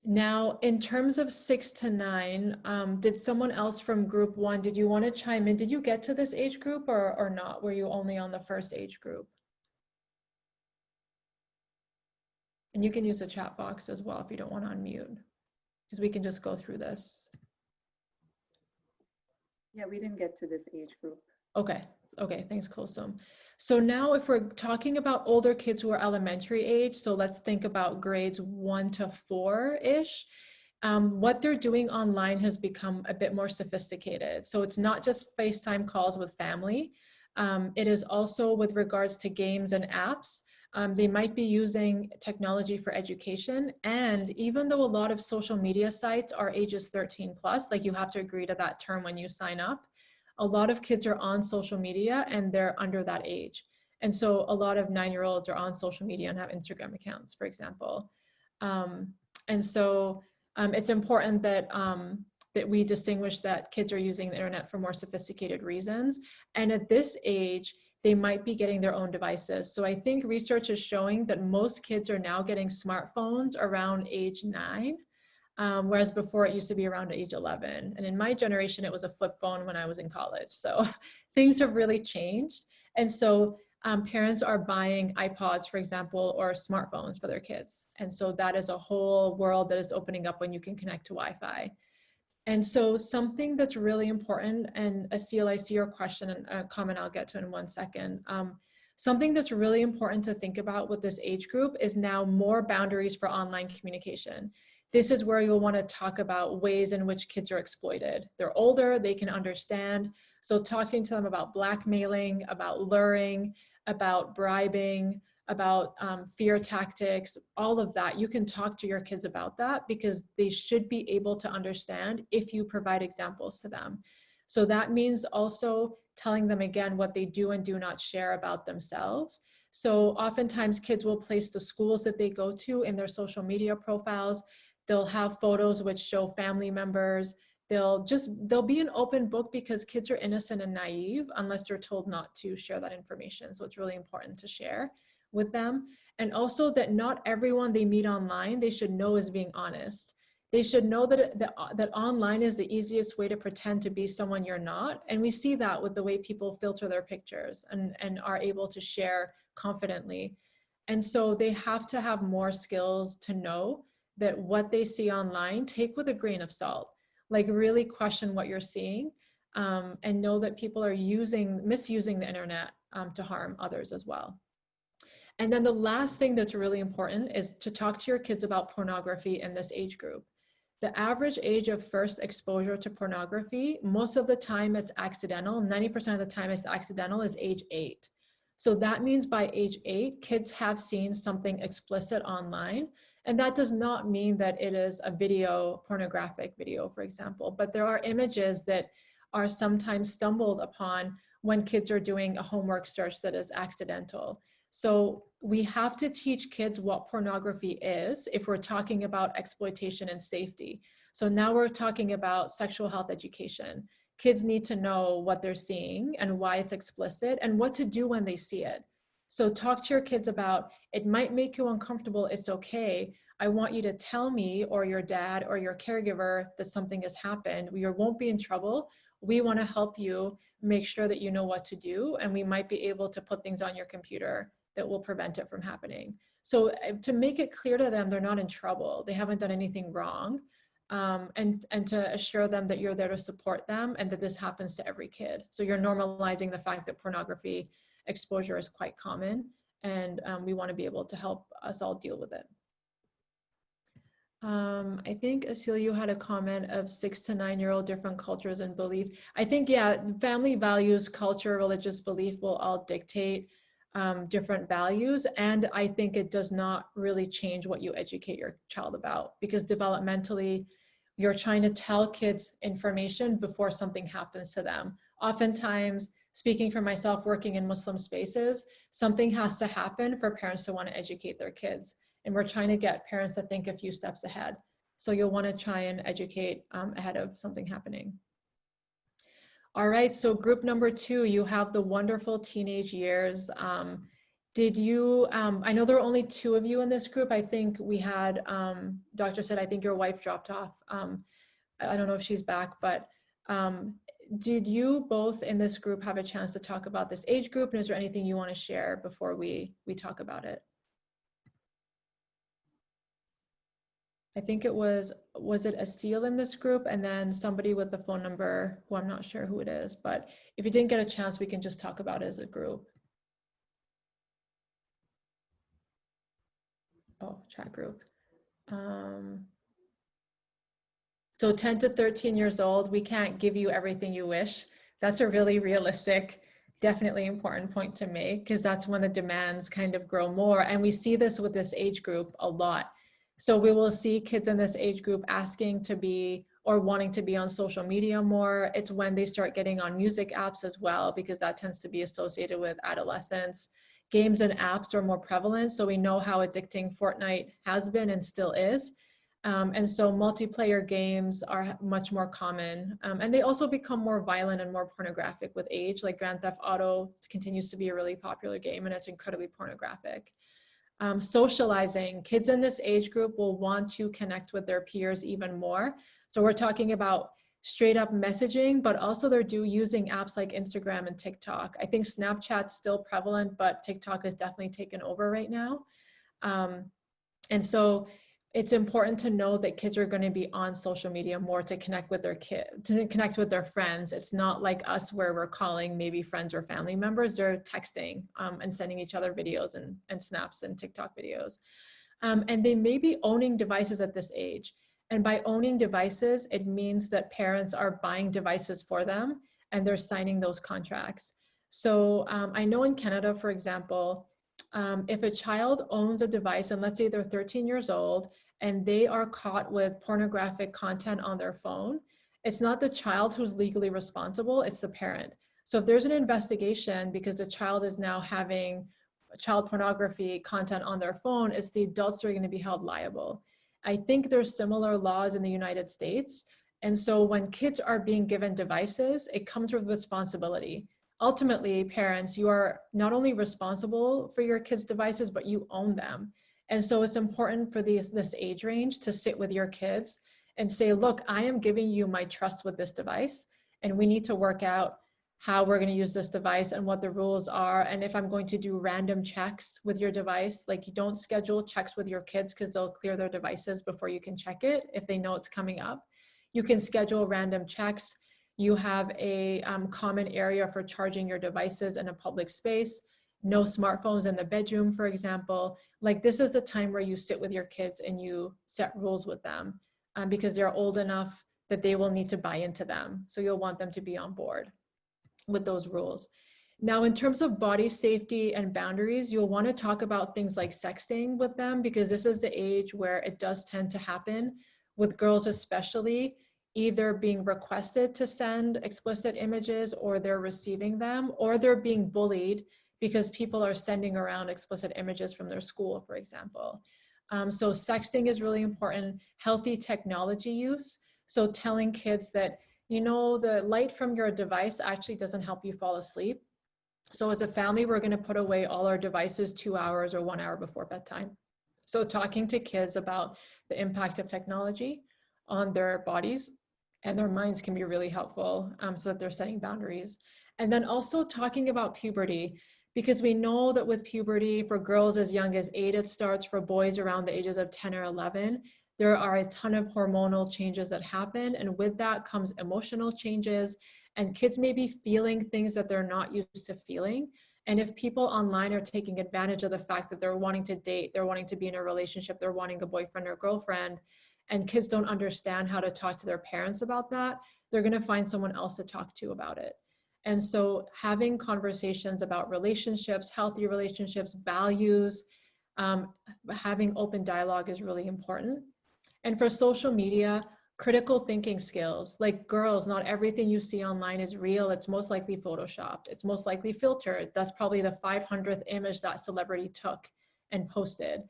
Now, in terms of 6 to 9, did someone else from group 1, did you want to chime in? Did you get to this age group or not? Were you only on the first age group? And you can use the chat box as well if you don't want to unmute, because we can just go through this. Yeah, we didn't get to this age group. Okay, thanks, Kulsum. So now if we're talking about older kids who are elementary age, so let's think about grades 1 to 4-ish, what they're doing online has become a bit more sophisticated. So it's not just FaceTime calls with family. It is also with regards to games and apps. They might be using technology for education. And even though a lot of social media sites are ages 13 plus, like you have to agree to that term when you sign up, a lot of kids are on social media and they're under that age. And so a lot of 9-year-olds are on social media and have Instagram accounts, for example. And so it's important that we distinguish that kids are using the internet for more sophisticated reasons. And at this age, they might be getting their own devices. So I think research is showing that most kids are now getting smartphones around age 9. Whereas before it used to be around age 11. And in my generation, it was a flip phone when I was in college. So things have really changed. And so parents are buying iPods, for example, or smartphones for their kids. And so that is a whole world that is opening up when you can connect to Wi-Fi. And so something that's really important, and Asil, I see your question and a comment I'll get to in 1 second. Something that's really important to think about with this age group is now more boundaries for online communication. This is where you'll want to talk about ways in which kids are exploited. They're older, they can understand. So talking to them about blackmailing, about luring, about bribing, about fear tactics, all of that, you can talk to your kids about that because they should be able to understand if you provide examples to them. So that means also telling them again what they do and do not share about themselves. So oftentimes kids will place the schools that they go to in their social media profiles. They'll have photos which show family members. they'll be an open book because kids are innocent and naive unless they're told not to share that information. So it's really important to share with them. And also that not everyone they meet online, they should know is being honest. They should know that online is the easiest way to pretend to be someone you're not. And we see that with the way people filter their pictures and are able to share confidently. And so they have to have more skills to know that what they see online, take with a grain of salt, like really question what you're seeing, and know that people are misusing the internet to harm others as well. And then the last thing that's really important is to talk to your kids about pornography in this age group. The average age of first exposure to pornography, most of the time it's accidental. 90% of the time it's accidental, is age 8. So that means by age 8, kids have seen something explicit online. And that does not mean that it is a video, pornographic video, for example, but there are images that are sometimes stumbled upon when kids are doing a homework search that is accidental. So we have to teach kids what pornography is if we're talking about exploitation and safety. So now we're talking about sexual health education. Kids need to know what they're seeing and why it's explicit and what to do when they see it. So talk to your kids about, it might make you uncomfortable, it's okay. I want you to tell me or your dad or your caregiver that something has happened. We won't be in trouble. We want to help you make sure that you know what to do, and we might be able to put things on your computer that will prevent it from happening. So to make it clear to them, they're not in trouble. They haven't done anything wrong. And to assure them that you're there to support them and that this happens to every kid. So you're normalizing the fact that pornography exposure is quite common, and we want to be able to help us all deal with it. I think, Asil, you had a comment of 6 to 9-year-old different cultures and belief. I think, yeah, family values, culture, religious belief will all dictate different values. And I think it does not really change what you educate your child about, because developmentally, you're trying to tell kids information before something happens to them. Oftentimes, speaking for myself, working in Muslim spaces, something has to happen for parents to want to educate their kids. And we're trying to get parents to think a few steps ahead. So you'll want to try and educate ahead of something happening. All right, so group number 2, you have the wonderful teenage years. Did you, I know there are only 2 of you in this group. I think we had, Dr. said, I think your wife dropped off. I don't know if she's back, but did you both in this group have a chance to talk about this age group? And is there anything you want to share before we talk about it? I think it was it Asil in this group, and then somebody with the phone number who I'm not sure who it is, but if you didn't get a chance, we can just talk about it as a group. Oh, chat group. So 10 to 13 years old, we can't give you everything you wish. That's a really realistic, definitely important point to make, because that's when the demands kind of grow more. And we see this with this age group a lot. So we will see kids in this age group asking to be or wanting to be on social media more. It's when they start getting on music apps as well, because that tends to be associated with adolescence. Games and apps are more prevalent, so we know how addicting Fortnite has been and still is. And so multiplayer games are much more common. And they also become more violent and more pornographic with age, like Grand Theft Auto continues to be a really popular game, and it's incredibly pornographic. Socializing, kids in this age group will want to connect with their peers even more. So we're talking about straight up messaging, but also they're using apps like Instagram and TikTok. I think Snapchat's still prevalent, but TikTok is definitely taken over right now. And so it's important to know that kids are going to be on social media more to connect with their to connect with their friends. It's not like us where we're calling maybe friends or family members. They're texting and sending each other videos and snaps and TikTok videos. And they may be owning devices at this age. And by owning devices, it means that parents are buying devices for them and they're signing those contracts. So I know in Canada, for example, if a child owns a device, and let's say they're 13 years old and they are caught with pornographic content on their phone, it's not the child who's legally responsible, it's the parent. So if there's an investigation because the child is now having child pornography content on their phone, it's the adults who are going to be held liable. I think there's similar laws in the United States. And so when kids are being given devices, it comes with responsibility. Ultimately, parents, you are not only responsible for your kids' devices, but you own them. And so it's important for this age range to sit with your kids and say, look, I am giving you my trust with this device, and we need to work out how we're going to use this device and what the rules are. And if I'm going to do random checks with your device, like you don't schedule checks with your kids because they'll clear their devices before you can check it if they know it's coming up. You can schedule random checks. You have a common area for charging your devices in a public space. No smartphones in the bedroom, for example. Like this is the time where you sit with your kids and you set rules with them because they're old enough that they will need to buy into them. So you'll want them to be on board with those rules. Now, in terms of body safety and boundaries, you'll want to talk about things like sexting with them because this is the age where it does tend to happen with girls, especially either being requested to send explicit images or they're receiving them, or they're being bullied because people are sending around explicit images from their school, for example. So sexting is really important. Healthy technology use. So telling kids that, you know, the light from your device actually doesn't help you fall asleep. So as a family, we're going to put away all our devices 2 hours or 1 hour before bedtime. So talking to kids about the impact of technology on their bodies and their minds can be really helpful so that they're setting boundaries. And then also talking about puberty, because we know that with puberty, for girls as young as 8, it starts, for boys around the ages of 10 or 11, there are a ton of hormonal changes that happen. And with that comes emotional changes, and kids may be feeling things that they're not used to feeling. And if people online are taking advantage of the fact that they're wanting to date, they're wanting to be in a relationship, they're wanting a boyfriend or girlfriend, and kids don't understand how to talk to their parents about that, they're going to find someone else to talk to about it. And so having conversations about relationships, healthy relationships, values, having open dialogue is really important. And for social media, critical thinking skills, like girls, not everything you see online is real. It's most likely photoshopped. It's most likely filtered. That's probably the 500th image that celebrity took and posted.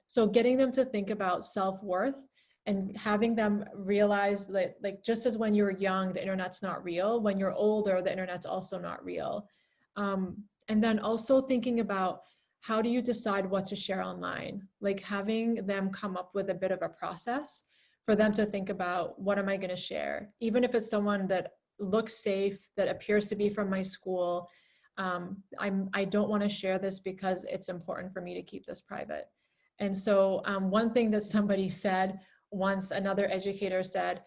So getting them to think about self-worth and having them realize that, like, just as when you're young, the internet's not real, when you're older, the internet's also not real. And then also thinking about, how do you decide what to share online? Like having them come up with a bit of a process for them to think about, what am I going to share? Even if it's someone that looks safe, that appears to be from my school, I don't want to share this because it's important for me to keep this private. And so one thing that somebody said once, another educator said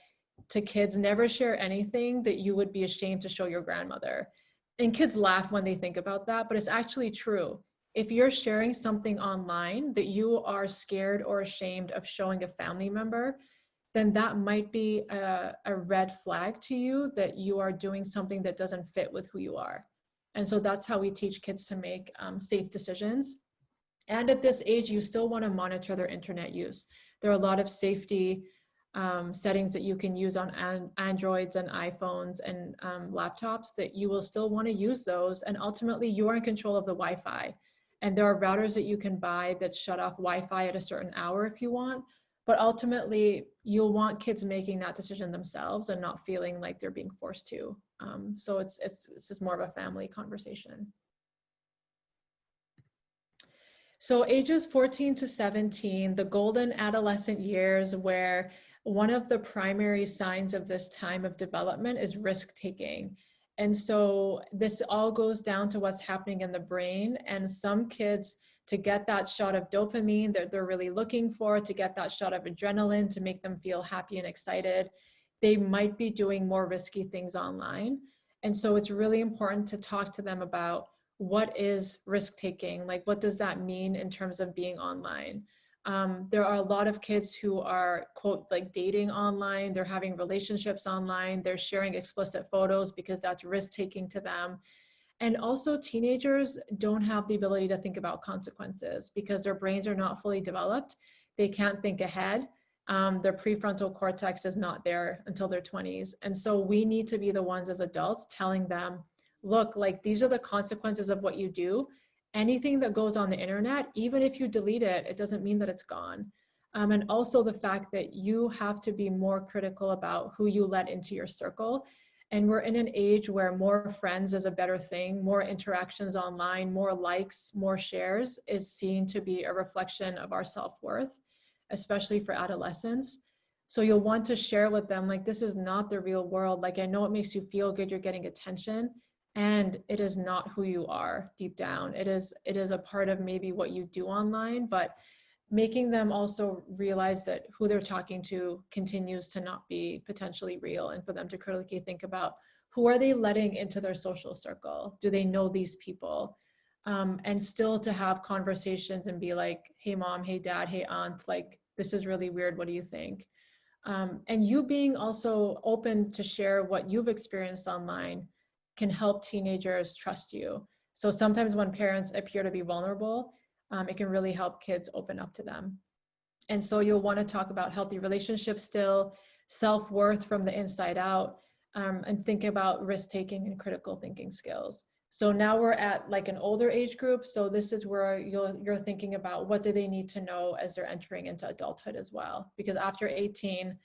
to kids, never share anything that you would be ashamed to show your grandmother. And kids laugh when they think about that, but it's actually true. If you're sharing something online that you are scared or ashamed of showing a family member, then that might be a red flag to you that you are doing something that doesn't fit with who you are. And so that's how we teach kids to make safe decisions. And at this age, you still want to monitor their internet use. There are a lot of safety settings that you can use on Androids and iPhones and laptops that you will still want to use those. And ultimately, you are in control of the Wi-Fi. And there are routers that you can buy that shut off Wi-Fi at a certain hour if you want. But ultimately, you'll want kids making that decision themselves and not feeling like they're being forced to. So it's just more of a family conversation. So ages 14 to 17, the golden adolescent years, where one of the primary signs of this time of development is risk-taking. And so this all goes down to what's happening in the brain. And some kids, to get that shot of dopamine that they're really looking for, to get that shot of adrenaline, to make them feel happy and excited, they might be doing more risky things online. And so it's really important to talk to them about, what is risk-taking? Like, what does that mean in terms of being online? There are a lot of kids who are, quote, like dating online, they're having relationships online, they're sharing explicit photos because that's risk-taking to them. And also teenagers don't have the ability to think about consequences because their brains are not fully developed. They can't think ahead. Their prefrontal cortex is not there until their 20s. And so we need to be the ones as adults telling them, look, like, these are the consequences of what you do. Anything that goes on the internet, even if you delete it, it doesn't mean that it's gone. And also the fact that you have to be more critical about who you let into your circle. And we're in an age where more friends is a better thing, more interactions online, more likes, more shares is seen to be a reflection of our self-worth, especially for adolescents. So you'll want to share with them, like, this is not the real world. Like, I know it makes you feel good, you're getting attention, and it is not who you are deep down. It is a part of maybe what you do online, but making them also realize that who they're talking to continues to not be potentially real, and for them to critically think about who are they letting into their social circle? Do they know these people? And still to have conversations and be like, hey mom, hey dad, hey aunt, like, this is really weird, what do you think? And you being also open to share what you've experienced online can help teenagers trust you. So sometimes when parents appear to be vulnerable, it can really help kids open up to them. And so you'll want to talk about healthy relationships still, self-worth from the inside out, and think about risk-taking and critical thinking skills. So now we're at like an older age group. So this is where you're thinking about what do they need to know as they're entering into adulthood as well. Because after 18,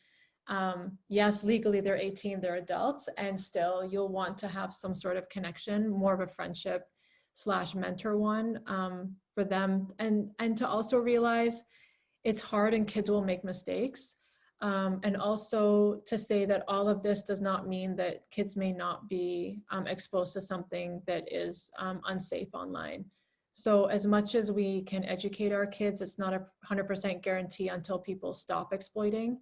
yes, legally they're 18, they're adults, and still you'll want to have some sort of connection, more of a friendship / mentor one, for them, and to also realize it's hard and kids will make mistakes, and also to say that all of this does not mean that kids may not be exposed to something that is unsafe online. So as much as we can educate our kids, it's not a 100% guarantee until people stop exploiting.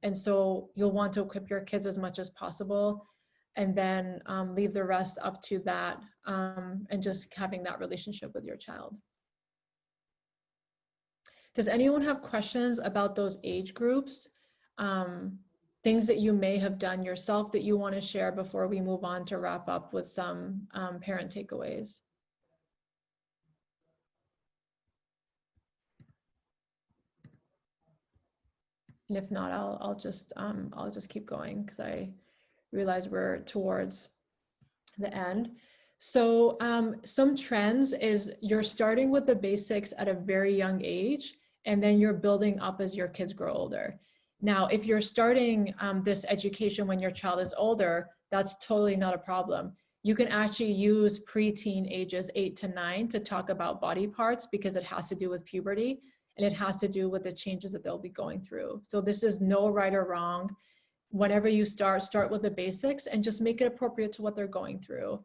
And so you'll want to equip your kids as much as possible, and then leave the rest up to that, and just having that relationship with your child. Does anyone have questions about those age groups? Things that you may have done yourself that you want to share before we move on to wrap up with some parent takeaways? And if not, I'll just keep going, because I realize we're towards the end. So some trends is you're starting with the basics at a very young age, and then you're building up as your kids grow older. Now, if you're starting this education when your child is older, that's totally not a problem. You can actually use preteen ages 8 to 9 to talk about body parts, because it has to do with puberty, and it has to do with the changes that they'll be going through. So this is no right or wrong. Whenever you start with the basics and just make it appropriate to what they're going through.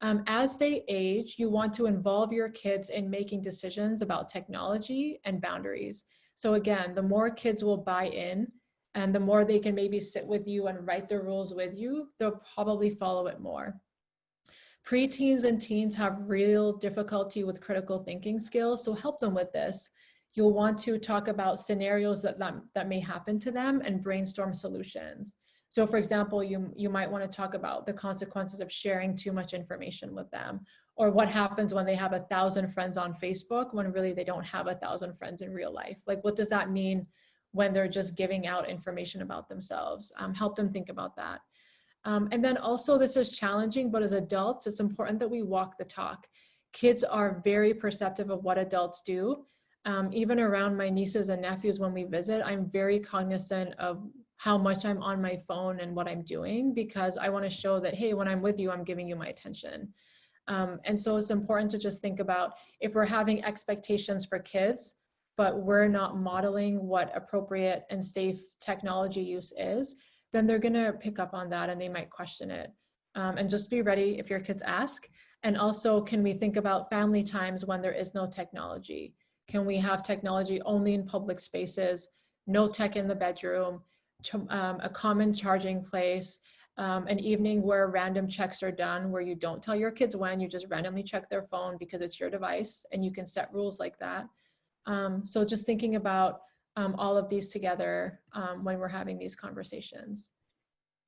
As they age, you want to involve your kids in making decisions about technology and boundaries. So again, the more kids will buy in, and the more they can maybe sit with you and write the rules with you, they'll probably follow it more. Preteens and teens have real difficulty with critical thinking skills, so help them with this. You'll want to talk about scenarios that may happen to them and brainstorm solutions. So for example, you might want to talk about the consequences of sharing too much information with them, or what happens when they have 1,000 friends on Facebook when really they don't have 1,000 friends in real life. Like, what does that mean when they're just giving out information about themselves? Help them think about that. And then also, this is challenging, but as adults, it's important that we walk the talk. Kids are very perceptive of what adults do. Even around my nieces and nephews when we visit, I'm very cognizant of how much I'm on my phone and what I'm doing, because I want to show that, hey, when I'm with you, I'm giving you my attention. And so it's important to just think about, if we're having expectations for kids, but we're not modeling what appropriate and safe technology use is, then they're going to pick up on that and they might question it. And just be ready if your kids ask. And also, can we think about family times when there is no technology? Can we have technology only in public spaces, no tech in the bedroom, a common charging place, an evening where random checks are done, where you don't tell your kids when, you just randomly check their phone because it's your device, and you can set rules like that. So just thinking about all of these together when we're having these conversations.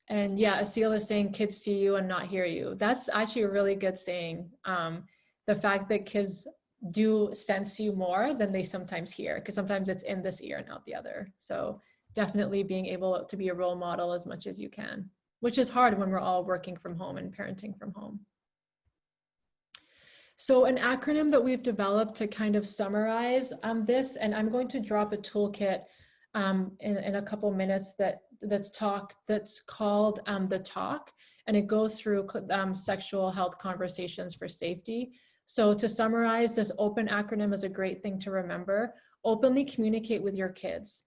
And yeah, Asil is saying kids see you and not hear you. That's actually a really good saying. The fact that kids do sense you more than they sometimes hear, because sometimes it's in this ear and out the other. So definitely being able to be a role model as much as you can, which is hard when we're all working from home and parenting from home. So an acronym that we've developed to kind of summarize this, and I'm going to drop a toolkit in a couple minutes that's called The Talk, and it goes through sexual health conversations for safety. So to summarize, this OPEN acronym is a great thing to remember. Openly communicate with your kids.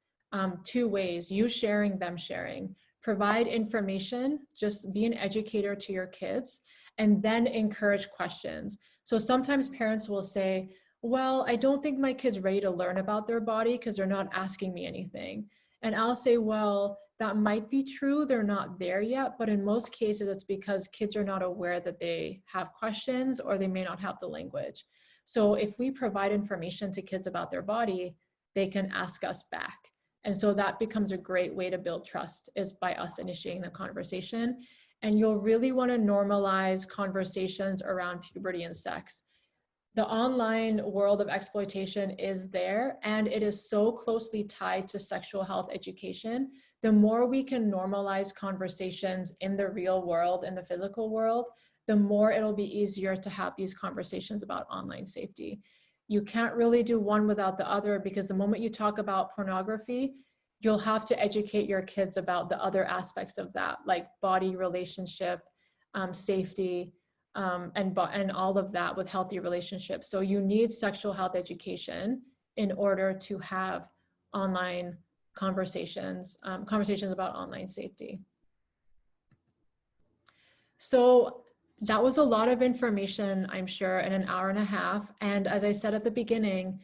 2 ways, you sharing, them sharing. Provide information, just be an educator to your kids, and then encourage questions. So sometimes parents will say, well, I don't think my kid's ready to learn about their body because they're not asking me anything. And I'll say, well, that might be true, they're not there yet, but in most cases it's because kids are not aware that they have questions or they may not have the language. So if we provide information to kids about their body, they can ask us back. And so that becomes a great way to build trust, is by us initiating the conversation. And you'll really want to normalize conversations around puberty and sex. The online world of exploitation is there, and it is so closely tied to sexual health education. The more we can normalize conversations in the real world, in the physical world, the more it'll be easier to have these conversations about online safety. You can't really do one without the other, because the moment you talk about pornography, you'll have to educate your kids about the other aspects of that, like body, relationship, safety, and all of that with healthy relationships. So you need sexual health education in order to have online conversations about online safety. So that was a lot of information, I'm sure, in an hour and a half. And as I said at the beginning,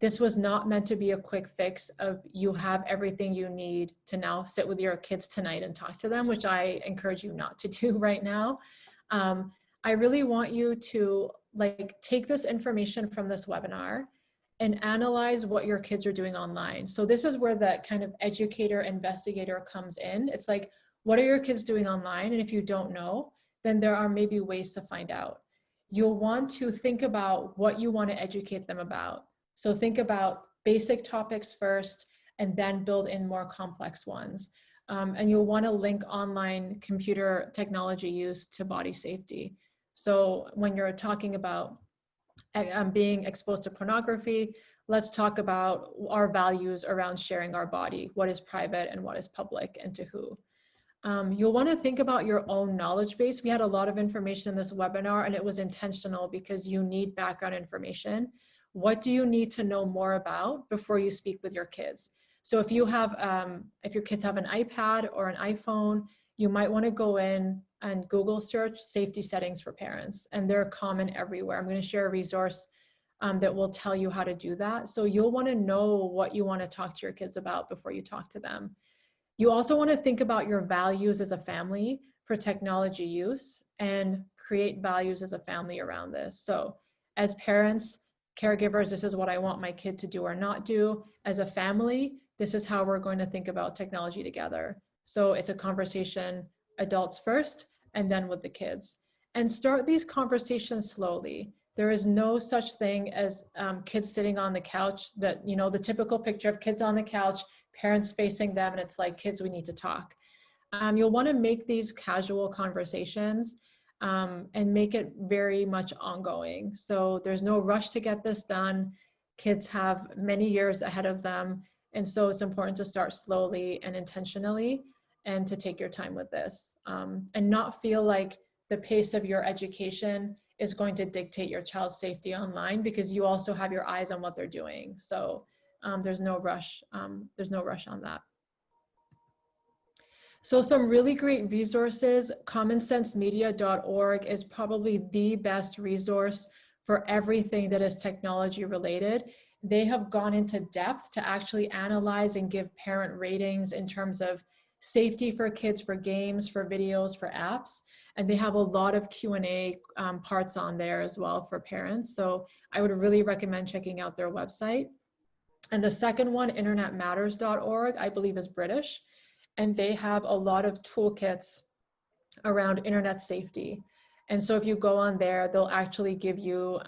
this was not meant to be a quick fix of you have everything you need to now sit with your kids tonight and talk to them, which I encourage you not to do right now. I really want you to take this information from this webinar and analyze what your kids are doing online. So this is where that kind of educator investigator comes in. It's like, what are your kids doing online? And if you don't know, then there are maybe ways to find out. You'll want to think about what you want to educate them about. So think about basic topics first, and then build in more complex ones. And you'll want to link online computer technology use to body safety. So when you're talking about being exposed to pornography, let's talk about our values around sharing our body, what is private and what is public, and to who. You'll want to think about your own knowledge base. We had a lot of information in this webinar, and it was intentional because you need background information. What do you need to know more about before you speak with your kids? So if you have, if your kids have an iPad or an iPhone, you might want to go in and Google search safety settings for parents, and they're common everywhere. I'm going to share a resource that will tell you how to do that. So you'll want to know what you want to talk to your kids about before you talk to them. You also want to think about your values as a family for technology use and create values as a family around this. So as parents, caregivers, this is what I want my kid to do or not do. As a family, this is how we're going to think about technology together. So it's a conversation, adults first, and then with the kids. And start these conversations slowly. There is no such thing as kids sitting on the couch, that, you know, the typical picture of kids on the couch, parents facing them, and it's like, kids, we need to talk. You'll want to make these casual conversations and make it very much ongoing. So there's no rush to get this done. Kids have many years ahead of them. And so it's important to start slowly and intentionally, and to take your time with this, and not feel like the pace of your education is going to dictate your child's safety online, because you also have your eyes on what they're doing. So there's no rush. There's no rush on that. So some really great resources. commonsensemedia.org is probably the best resource for everything that is technology related. They have gone into depth to actually analyze and give parent ratings in terms of safety for kids, for games, for videos, for apps. And they have a lot of Q&A parts on there as well for parents. So I would really recommend checking out their website. And the second one, internetmatters.org, I believe is British. And they have a lot of toolkits around internet safety. And so if you go on there, they'll actually give you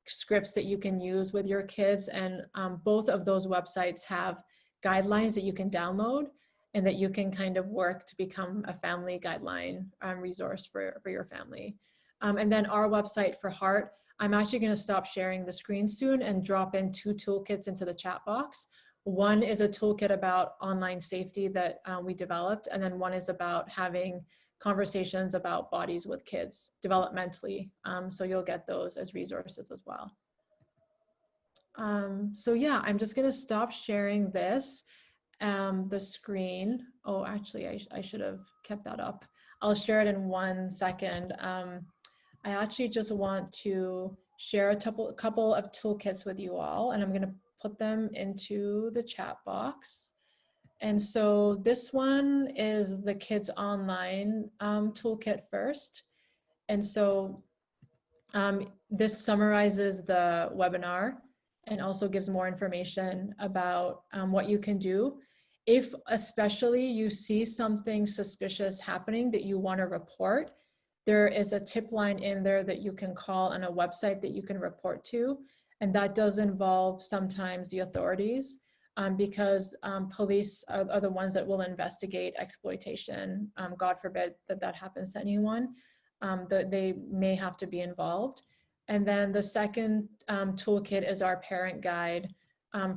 scripts that you can use with your kids. And both of those websites have guidelines that you can download and that you can kind of work to become a family guideline resource for your family. And then our website for Heart, I'm actually going to stop sharing the screen soon and drop in 2 toolkits into the chat box. One is a toolkit about online safety that we developed, and then one is about having conversations about bodies with kids developmentally. So you'll get those as resources as well. So yeah, I'm just going to stop sharing this, the screen. Oh, actually, I should have kept that up. I'll share it in 1 second. I actually just want to share a couple of toolkits with you all, and I'm going to put them into the chat box. And so this one is the Kids Online toolkit first. And so this summarizes the webinar and also gives more information about what you can do. If especially you see something suspicious happening that you want to report, there is a tip line in there that you can call on a website that you can report to. And that does involve sometimes the authorities because police are the ones that will investigate exploitation. God forbid that that happens to anyone, that they may have to be involved. And then the second toolkit is our parent guide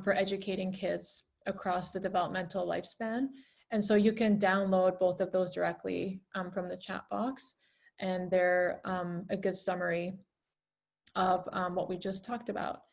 for educating kids across the developmental lifespan. And so you can download both of those directly from the chat box. And they're a good summary of what we just talked about.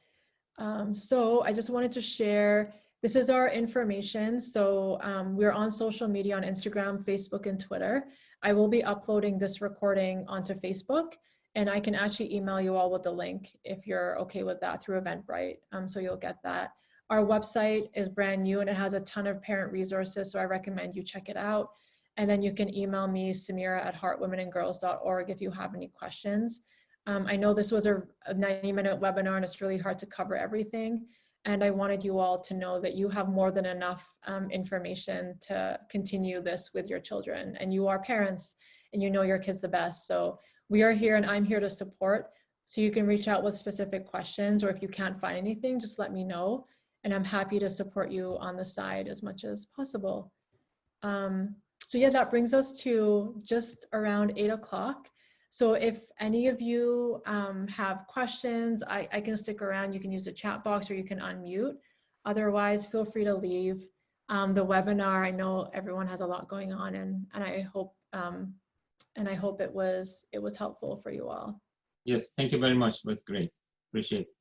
So I just wanted to share, this is our information. So we're on social media on Instagram, Facebook, and Twitter. I will be uploading this recording onto Facebook, and I can actually email you all with the link if you're okay with that through Eventbrite. So you'll get that. Our website is brand new and it has a ton of parent resources, so I recommend you check it out. And then you can email me, Samira@heartwomenandgirls.org, if you have any questions. I know this was a 90-minute webinar and it's really hard to cover everything. And I wanted you all to know that you have more than enough information to continue this with your children. And you are parents and you know your kids the best. So we are here and I'm here to support. So you can reach out with specific questions, or if you can't find anything, just let me know. And I'm happy to support you on the side as much as possible. So yeah, that brings us to just around 8 o'clock. So if any of you have questions, I can stick around. You can use the chat box or you can unmute. Otherwise, feel free to leave the webinar. I know everyone has a lot going on, and I hope it was helpful for you all. Yes, thank you very much. It was great. Appreciate it.